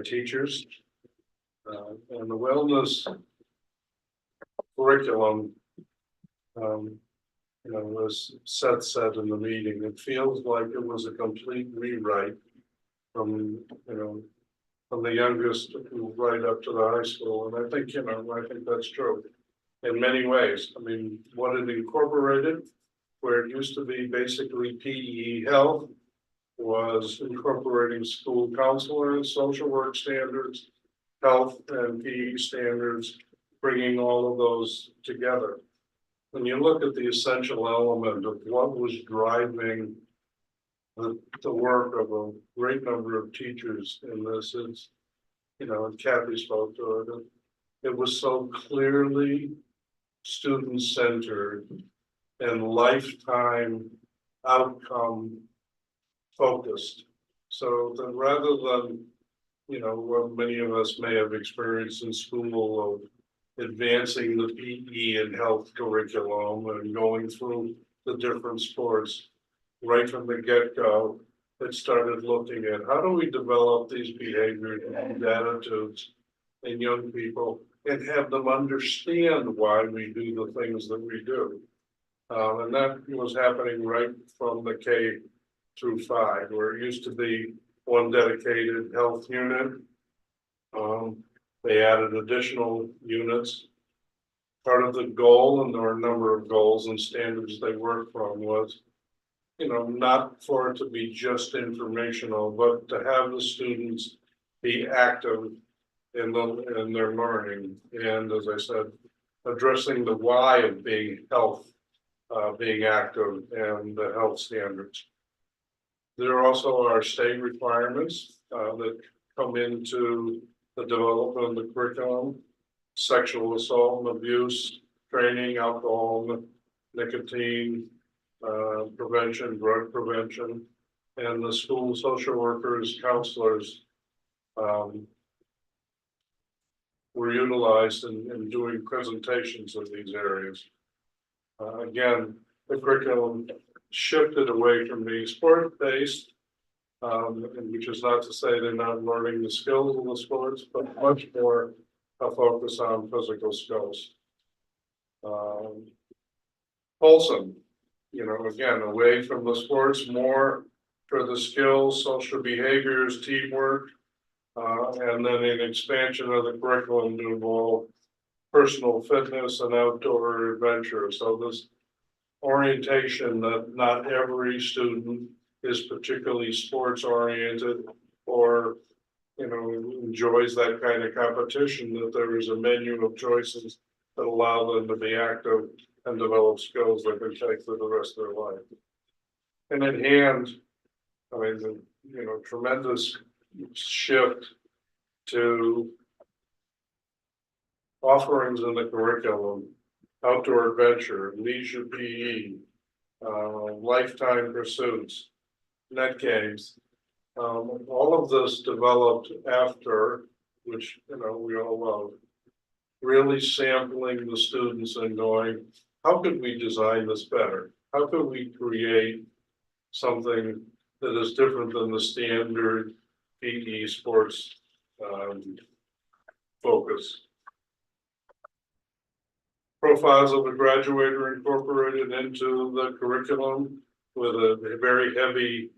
N: teachers. And the wellness curriculum, as Seth said in the meeting, it feels like it was a complete rewrite from the youngest right up to the high school. And I think, I think that's true in many ways. I mean, what it incorporated, where it used to be basically PE health, was incorporating school counselors, social work standards, health and PE standards, bringing all of those together. When you look at the essential element of what was driving the work of a great number of teachers in this, is, and Kathy spoke to it, it was so clearly student-centered and lifetime outcome focused. So that rather than, what many of us may have experienced in school of advancing the PE and health curriculum and going through the different sports, right from the get-go, it started looking at how do we develop these behaviors and attitudes in young people and have them understand why we do the things that we do. And that was happening right from the K through 5, where it used to be one dedicated health unit. They added additional units. Part of the goal, and there were a number of goals and standards they worked from, was, not for it to be just informational, but to have the students be active in their learning. And as I said, addressing the why of being being active and the health standards. There also are state requirements that come into the development of the curriculum: sexual assault and abuse training, alcohol, nicotine prevention, drug prevention, and the school social workers, counselors were utilized in doing presentations of these areas. Again, the curriculum shifted away from being sport-based And which is not to say they're not learning the skills of the sports, but much more a focus on physical skills. Wholesome, you know, again, away from the sports, more for the skills, social behaviors, teamwork. And then an expansion of the curriculum to involve personal fitness and outdoor adventure. So this orientation that not every student is particularly sports oriented or, you know, enjoys that kind of competition, that there is a menu of choices that allow them to be active and develop skills they can take for the rest of their life. And in hand, I mean, the, you know, tremendous shift to offerings in the curriculum, outdoor adventure, leisure PE, lifetime pursuits, net games. All of this developed after, which, you know, we all love, really sampling the students and going, how could we design this better? How could we create something that is different than the standard PE sports focus? Profiles of the graduate are incorporated into the curriculum with a very heavy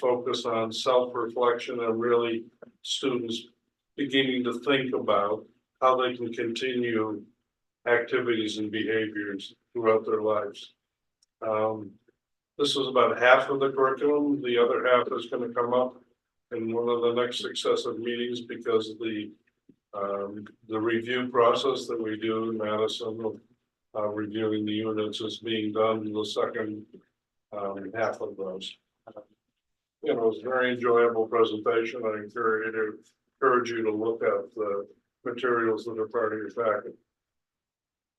N: focus on self-reflection and really students beginning to think about how they can continue activities and behaviors throughout their lives. This is about half of the curriculum. The other half is going to come up in one of the next successive meetings because the review process that we do in Madison of reviewing the units is being done in the second half of those. You know, it's a very enjoyable presentation. I encourage you to look at the materials that are part of your packet.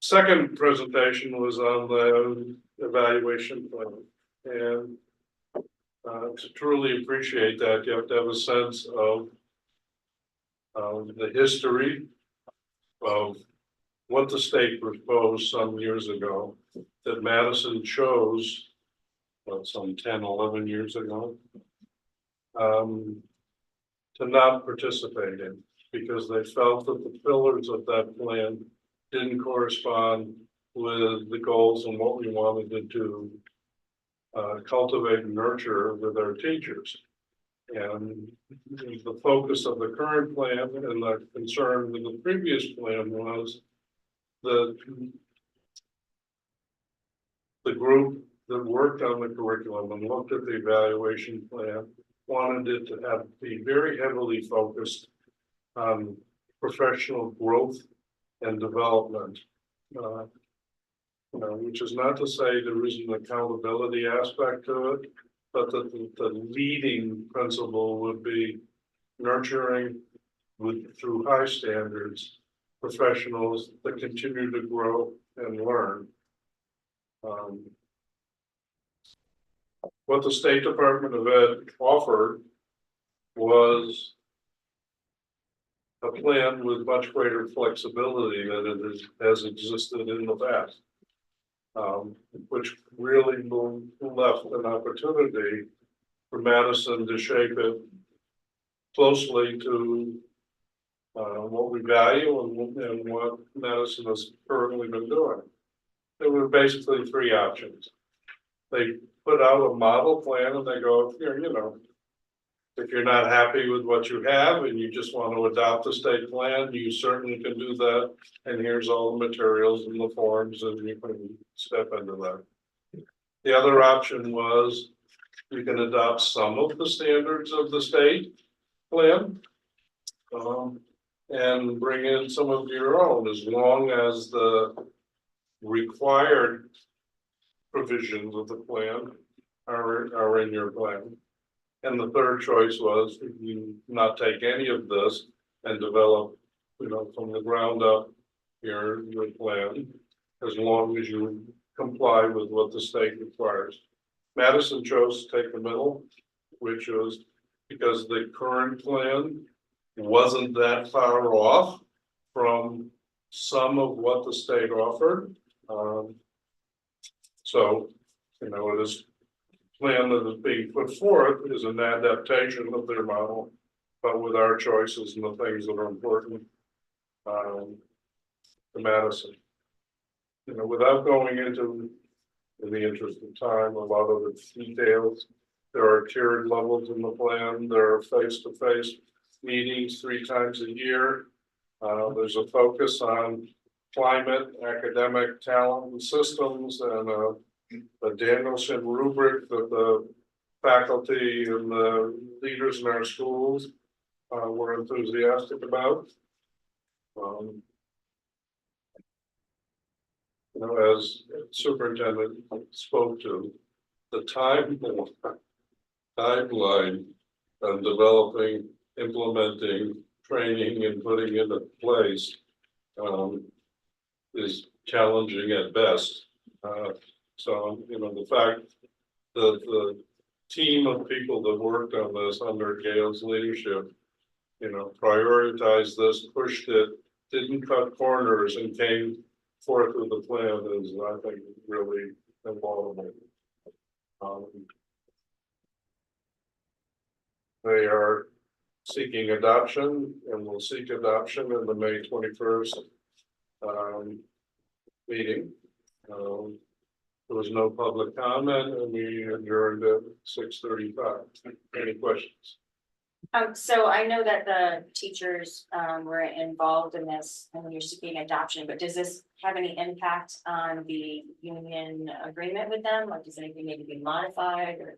N: Second presentation was on the evaluation plan, and to truly appreciate that, you have to have a sense of the history of what the state proposed some years ago that Madison chose, some 10, 11 years ago, to not participate in because they felt that the pillars of that plan didn't correspond with the goals and what we wanted to do, cultivate and nurture with our teachers. And the focus of the current plan and the concern with the previous plan was that the group that worked on the curriculum and looked at the evaluation plan wanted it to be very heavily focused on professional growth and development. You know, which is not to say there isn't an accountability aspect to it, but that the leading principle would be nurturing through high standards professionals that continue to grow and learn. What the State Department of Ed offered was a plan with much greater flexibility than it has existed in the past. Which really left an opportunity for Madison to shape it closely to what we value and what Madison has currently been doing. There were basically three options. They put out a model plan and they go, you know, if you're not happy with what you have and you just want to adopt a state plan, you certainly can do that. And here's all the materials and the forms and you can step into that. The other option was you can adopt some of the standards of the state plan and bring in some of your own as long as the required provisions of the plan are in your plan. And the third choice was you not take any of this and develop, you know, from the ground up your plan, as long as you comply with what the state requires. Madison chose to take the middle, which was because the current plan wasn't that far off from some of what the state offered. So, you know, it is plan that is being put forth is an adaptation of their model, but with our choices and the things that are important to Madison. You know, without going into, in the interest of time, a lot of the details, there are tiered levels in the plan. There are face-to-face meetings 3 times a year. There's a focus on climate, academic talent and systems, and a Danielson rubric that the faculty and the leaders in our schools were enthusiastic about. You know, as superintendent spoke to, the timeline of developing, implementing, training and putting into place is challenging at best. So, you know, the fact that the team of people that worked on this under Gail's leadership, you know, prioritized this, pushed it, didn't cut corners and came forth with the plan is, I think, really laudable. They are seeking adoption and will seek adoption in the May 21st meeting. There was no public comment and we adjourned at 6:35. Any questions?
O: So I know that the teachers were involved in this and you're seeking adoption, but does this have any impact on the union agreement with them? Like, does anything need to be modified or?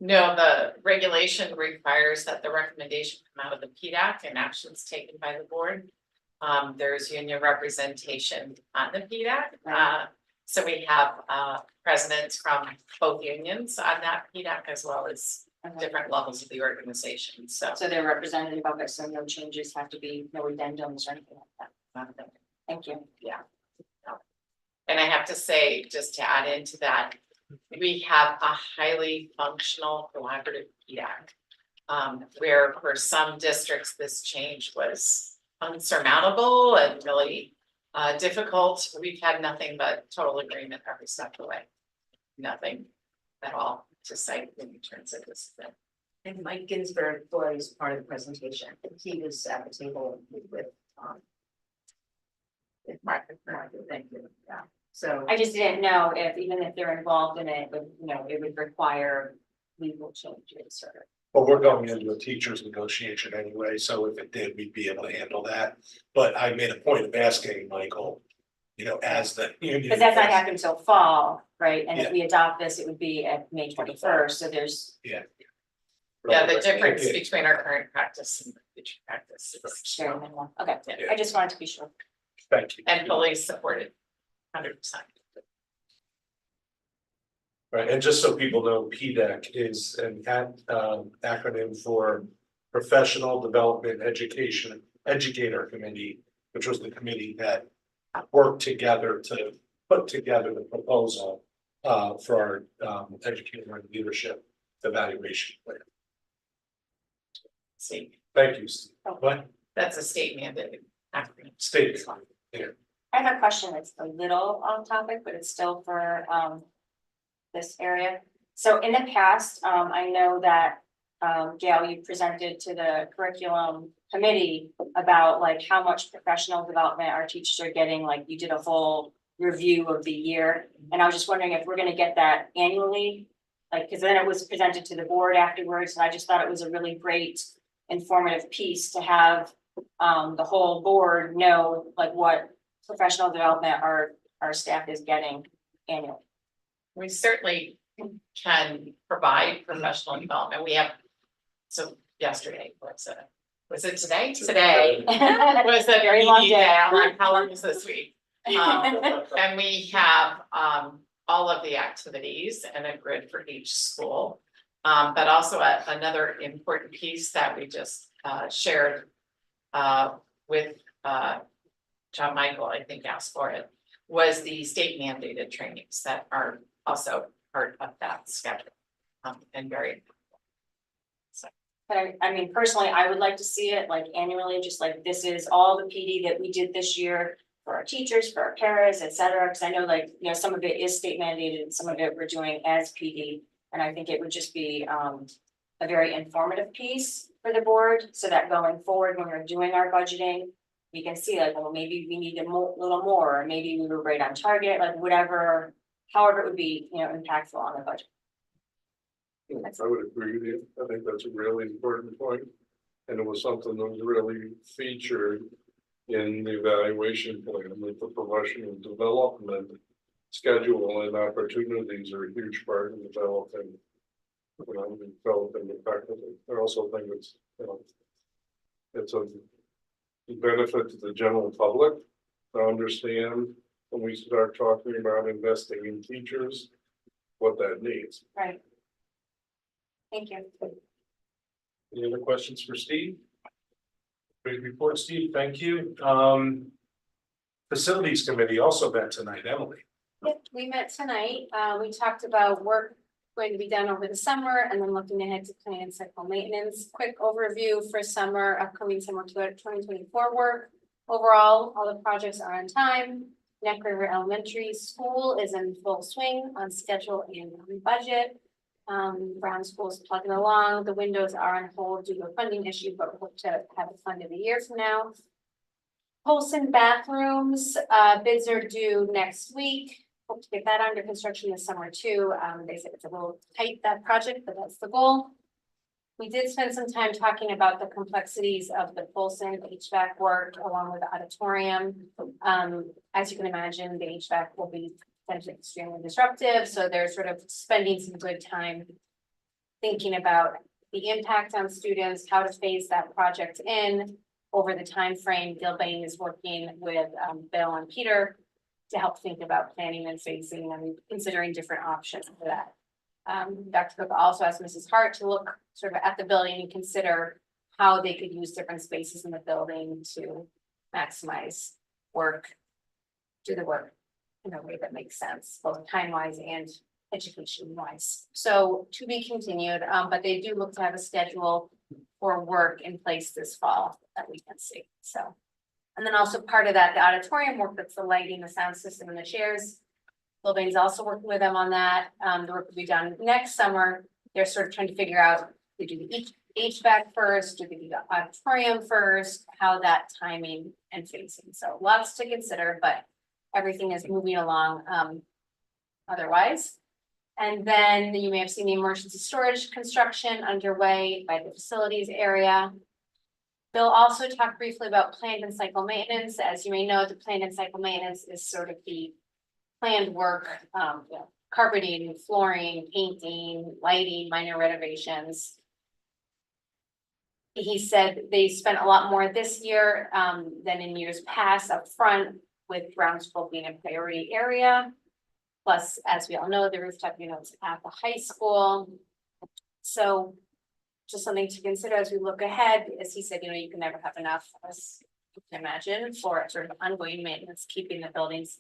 P: No, the regulation requires that the recommendation come out of the PDAC and actions taken by the board. There's union representation on the PDAC. So we have presidents from both unions on that PDAC as well as different levels of the organization, so.
O: So they're representative of it, so no changes have to be, no addendums or anything like that. Thank you.
P: Yeah. And I have to say, just to add into that, we have a highly functional collaborative PDAC. Where for some districts, this change was unsurmountable and really difficult. We've had nothing but total agreement every step of the way. Nothing at all to cite in terms of this event.
Q: And Mike Ginsburg was part of the presentation. He was at the table with Martha, thank you. Yeah. So
O: I just didn't know if, even if they're involved in it, but you know, it would require legal changes or.
A: Well, we're going into a teacher's negotiation anyway, so if it did, we'd be able to handle that. But I made a point of asking Michael, you know, as the union.
O: Because that's not happening until fall, right? And if we adopt this, it would be at May 21st, so there's.
A: Yeah.
P: Yeah, the difference between our current practice and the future practice is
O: very minimal. Okay, I just wanted to be sure.
A: Thank you.
P: and fully supported 100%.
A: Right, and just so people know, PDAC is an acronym for Professional Development Educator Committee, which was the committee that worked together to put together the proposal for our educator and leadership evaluation plan.
P: See,
A: Thank you, Steve. What?
P: that's a state mandated acronym.
A: State. Yeah.
O: I have a question that's a little off topic, but it's still for this area. So in the past, I know that Gail, you presented to the curriculum committee about like how much professional development our teachers are getting, like you did a whole review of the year. And I was just wondering if we're gonna get that annually, like, because then it was presented to the board afterwards, and I just thought it was a really great informative piece to have the whole board know like what professional development our staff is getting annually.
P: We certainly can provide professional development. We have, so yesterday, was it today? Today was a
O: Very long
P: PD
O: day.
P: I'm like, how long is this week? And we have all of the activities and a grid for each school. But also another important piece that we just shared with John Michael, I think asked for it, was the state mandated trainings that are also part of that schedule and very. So.
O: But I mean, personally, I would like to see it like annually, just like this is all the PD that we did this year for our teachers, for our paras, et cetera, because I know like, you know, some of it is state mandated and some of it we're doing as PD. And I think it would just be a very informative piece for the board, so that going forward, when we're doing our budgeting, we can see like, well, maybe we need a little more, or maybe we were right on target, like whatever, however it would be, you know, impactful on the budget.
N: I would agree with you. I think that's a really important point. And it was something that was really featured in the evaluation plan, with the professional development schedule and opportunities are a huge part of developing. Developing effectively. I also think it's, you know, it's a benefit to the general public to understand when we start talking about investing in teachers, what that means.
O: Right. Thank you.
A: Any other questions for Steve? Great report, Steve. Thank you. Facilities committee also met tonight, Emily.
B: Yep, we met tonight. We talked about work going to be done over the summer and then looking ahead to plan and cycle maintenance. Quick overview for summer, upcoming summer 2024 work. Overall, all the projects are on time. Neck River Elementary School is in full swing, on schedule and on budget. Brown School is plugging along. The windows are on hold due to a funding issue, but we hope to have it funded a year from now. Polson bathrooms, bids are due next week. Hope to get that under construction this summer too. They said it's a little tight, that project, but that's the goal. We did spend some time talking about the complexities of the Polson HVAC work along with the auditorium. As you can imagine, the HVAC will be potentially extremely disruptive, so they're sort of spending some good time thinking about the impact on students, how to phase that project in over the time frame. Gilbane is working with Bill and Peter to help think about planning and phasing and considering different options for that. Dr. Cook also asked Mrs. Hart to look sort of at the building and consider how they could use different spaces in the building to maximize work, do the work in a way that makes sense, both time-wise and education-wise. So to be continued, but they do look to have a schedule for work in place this fall that we can see, so. And then also part of that, the auditorium work, that's the lighting, the sound system and the chairs. Gilbane's also working with them on that. The work will be done next summer. They're sort of trying to figure out, they do the HVAC first, do they do the auditorium first, how that timing and phasing. So lots to consider, but everything is moving along otherwise. And then you may have seen the emergency storage construction underway by the facilities area. Bill also talked briefly about planned and cycle maintenance. As you may know, the planned and cycle maintenance is sort of the planned work, carpeting, flooring, painting, lighting, minor renovations. He said they spent a lot more this year than in years past up front, with Brown School being a priority area. Plus, as we all know, the rooftop units at the high school. So just something to consider as we look ahead, as he said, you can never have enough, as you can imagine, for sort of ongoing maintenance, keeping the buildings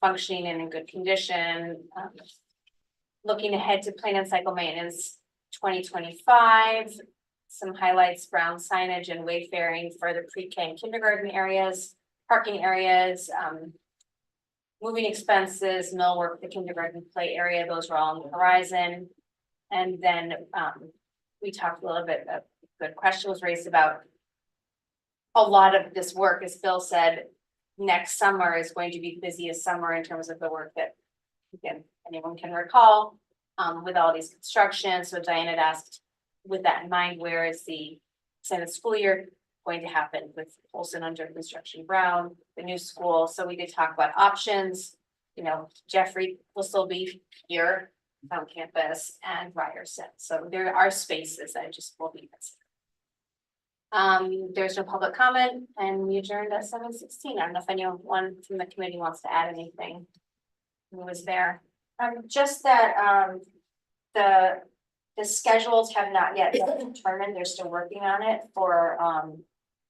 B: functioning and in good condition. Looking ahead to plan and cycle maintenance 2025, some highlights: Brown signage and wayfaring for the pre-K and kindergarten areas, parking areas, moving expenses, millwork, the kindergarten play area, those are all on the horizon. And then we talked a little bit, a good question was raised about a lot of this work, as Bill said, next summer is going to be the busiest summer in terms of the work that anyone can recall, with all these constructions. So Diana had asked, with that in mind, where is the school year going to happen with Polson under construction, Brown, the new school? So we did talk about options. Jeffrey will still be here on campus, and Ryerson. So there are spaces that just will be missing. There's no public comment, and we adjourned at 7:16. I don't know if anyone from the committee wants to add anything. Who was there?
O: Just that the schedules have not yet been determined. They're still working on it for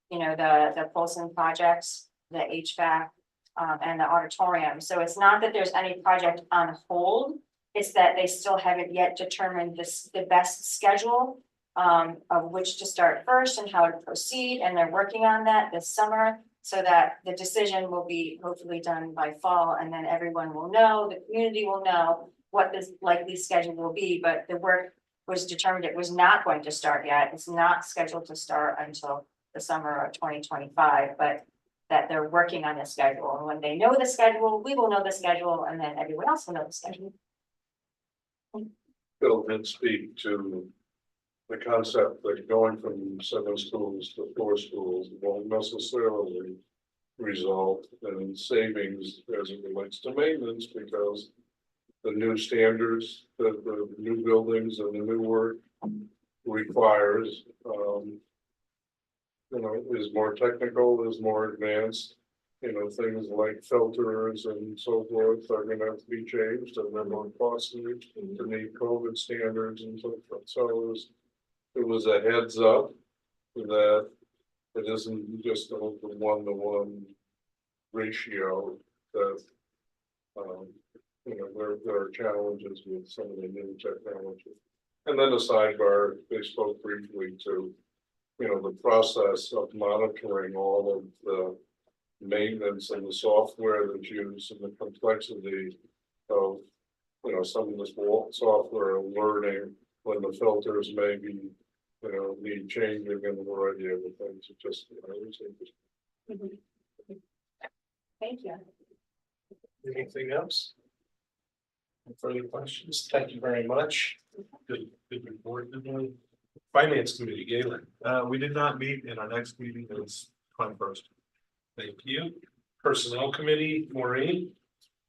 O: the Polson projects, the HVAC, and the auditorium. So it's not that there's any project on hold. It's that they still haven't yet determined the best schedule of which to start first and how to proceed. And they're working on that this summer. so that the decision will be hopefully done by fall, and then everyone will know, the community will know what this likely schedule will be, but the work was determined it was not going to start yet. It's not scheduled to start until the summer of 2025, but that they're working on the schedule, and when they know the schedule, we will know the schedule, and then everyone else will know the schedule.
N: Bill did speak to the concept that going from 7 schools to 4 schools won't necessarily result in savings as it relates to maintenance, because the new standards that the new buildings and the new work requires, is more technical, is more advanced. Things like filters and so forth are gonna have to be changed, and they're more costly to meet COVID standards and so forth. So it was a heads up that it isn't just a 1-to-1 ratio, that there are challenges with some of the new technology. And then the sidebar, they spoke briefly to the process of monitoring all of the maintenance and the software that's used, and the complexity of some of this software alerting when the filters may be need changing, and a variety of other things. It just it's interesting.
O: Thank you.
A: Anything else? Any further questions? Thank you very much. Good report. Finance Committee, Galen.
R: We did not meet, and our next meeting is 21st.
A: Thank you. Personnel Committee, Maureen.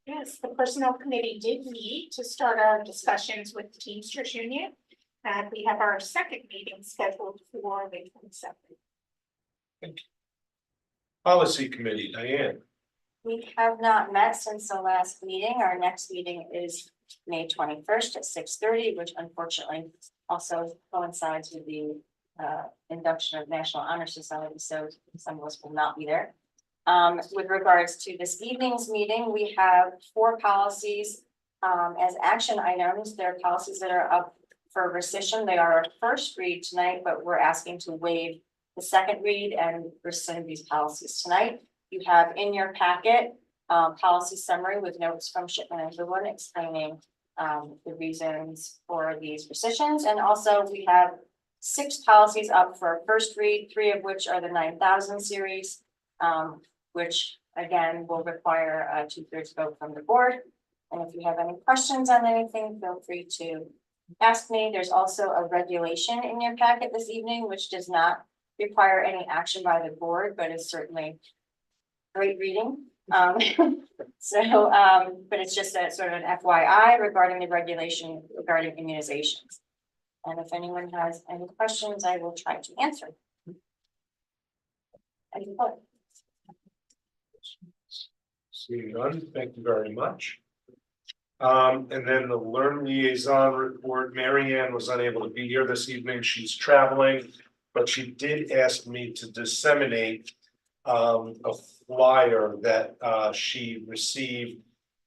M: Yes, the Personnel Committee did meet to start our discussions with the Teamsters Union. And we have our second meeting scheduled for May 27th.
A: Thank you. Policy Committee, Diane.
O: We have not met since the last meeting. Our next meeting is May 21st at 6:30, which unfortunately also coincides with the induction of National Honor Society, so some of us will not be there. With regards to this evening's meeting, we have 4 policies as action items. There are policies that are up for rescission. They are our first read tonight, but we're asking to waive the second read and rescind these policies tonight. You have in your packet policy summary with notes from Shipman and Goodwin explaining the reasons for these rescissions. And also we have 6 policies up for first read, 3 of which are the 9000 series, which again will require a 2/3 vote from the board. And if you have any questions on anything, feel free to ask me. There's also a regulation in your packet this evening, which does not require any action by the board, but is certainly great reading. But it's just a sort of an FYI regarding the regulation regarding immunizations. And if anyone has any questions, I will try to answer.
A: Seeing none, thank you very much. And then the Learn Liaison report, Mary Ann was unable to be here this evening. She's traveling, but she did ask me to disseminate a flyer that she received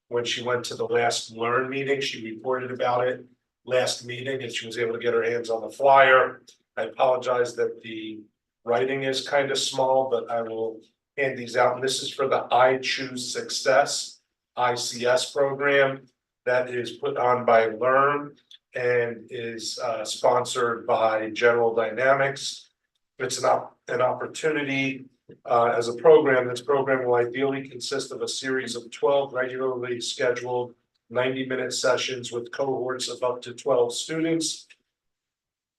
A: when she went to the last Learn meeting. She reported about it last meeting, and she was able to get her hands on the flyer. I apologize that the writing is kind of small, but I will hand these out. And this is for the I Choose Success ICS program that is put on by Learn and is sponsored by General Dynamics. It's an opportunity as a program. This program will ideally consist of a series of 12 regularly scheduled 90-minute sessions with cohorts of up to 12 students.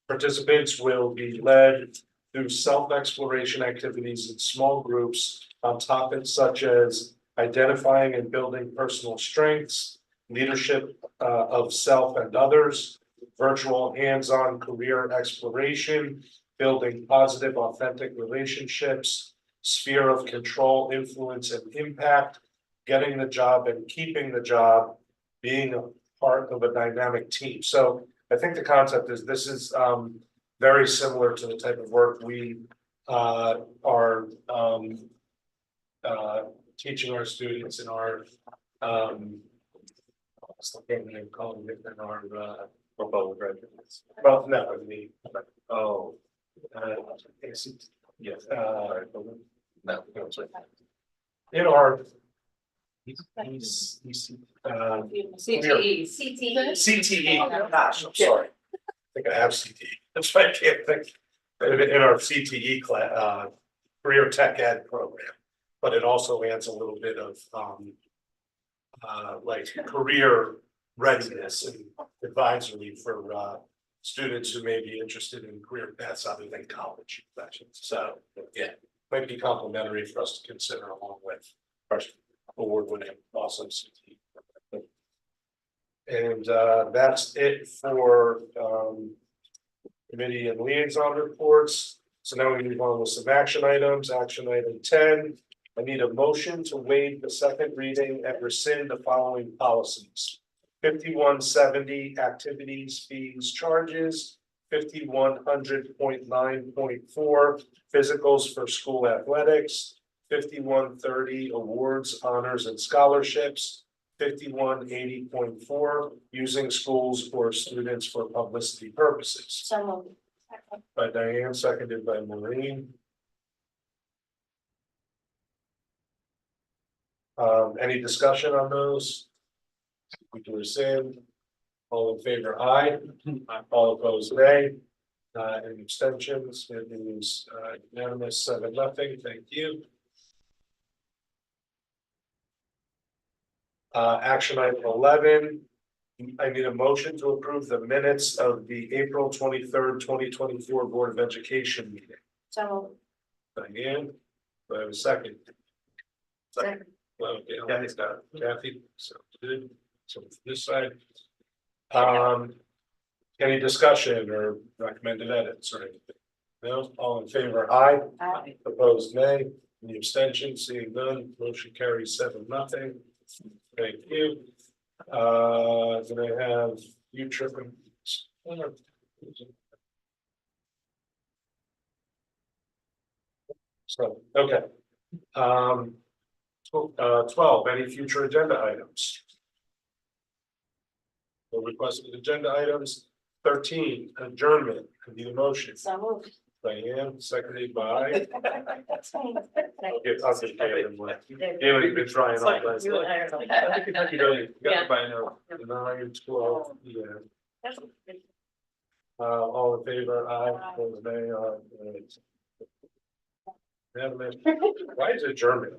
A: Participants will be led through self-exploration activities in small groups on topics such as identifying and building personal strengths, leadership of self and others, virtual hands-on career exploration, building positive, authentic relationships, sphere of control, influence, and impact, getting the job and keeping the job, being a part of a dynamic team. So I think the concept is this is very similar to the type of work we are teaching our students in our calling it in our proposed graduates. Well, no, I mean, yes, No. In our. CTE, gosh, I'm sorry. I think I have CTE, that's why I can't think. In our CTE class, career tech ed program, but it also adds a little bit of, like career readiness and advisory for, students who may be interested in career paths other than college. So, yeah, might be complimentary for us to consider along with our award-winning awesome CTE. And that's it for committee and liaison reports. So now we move on with some action items. Action item 10. I need a motion to waive the second reading and rescind the following policies. 5170 activities, fees, charges. 5100.9.4 physicals for school athletics. 5130 awards, honors, and scholarships. 5180.4 using schools or students for publicity purposes.
O: So
A: By Diane, seconded by Maureen. Any discussion on those? We can rescind. All in favor, aye. All opposed, nay. Any abstentions? It is unanimous, 7-0. Thank you. Action item 11. I need a motion to approve the minutes of the April 23rd, 2024 Board of Education meeting.
O: So
A: Diane, do I have a second?
F: Second.
A: Well, okay, Kathy's got it. Kathy, so good. So this side. Any discussion or recommended edits or anything? No, all in favor, aye.
O: Aye.
A: Opposed, nay. Any abstentions? Seeing none, motion carries 7-0. Thank you. Then I have future. So, okay. 12, any future agenda items? The requested agenda items. 13, adjournment. I need a motion.
O: So moved.
A: Diane, seconded by. Okay, I'll just pay them what. Yeah, we've been trying all that.
K: You and I are like.
A: You know, you got
K: Yeah.
A: it by now. 9, 12, yeah. All in favor, aye, opposed, nay, Why is it German?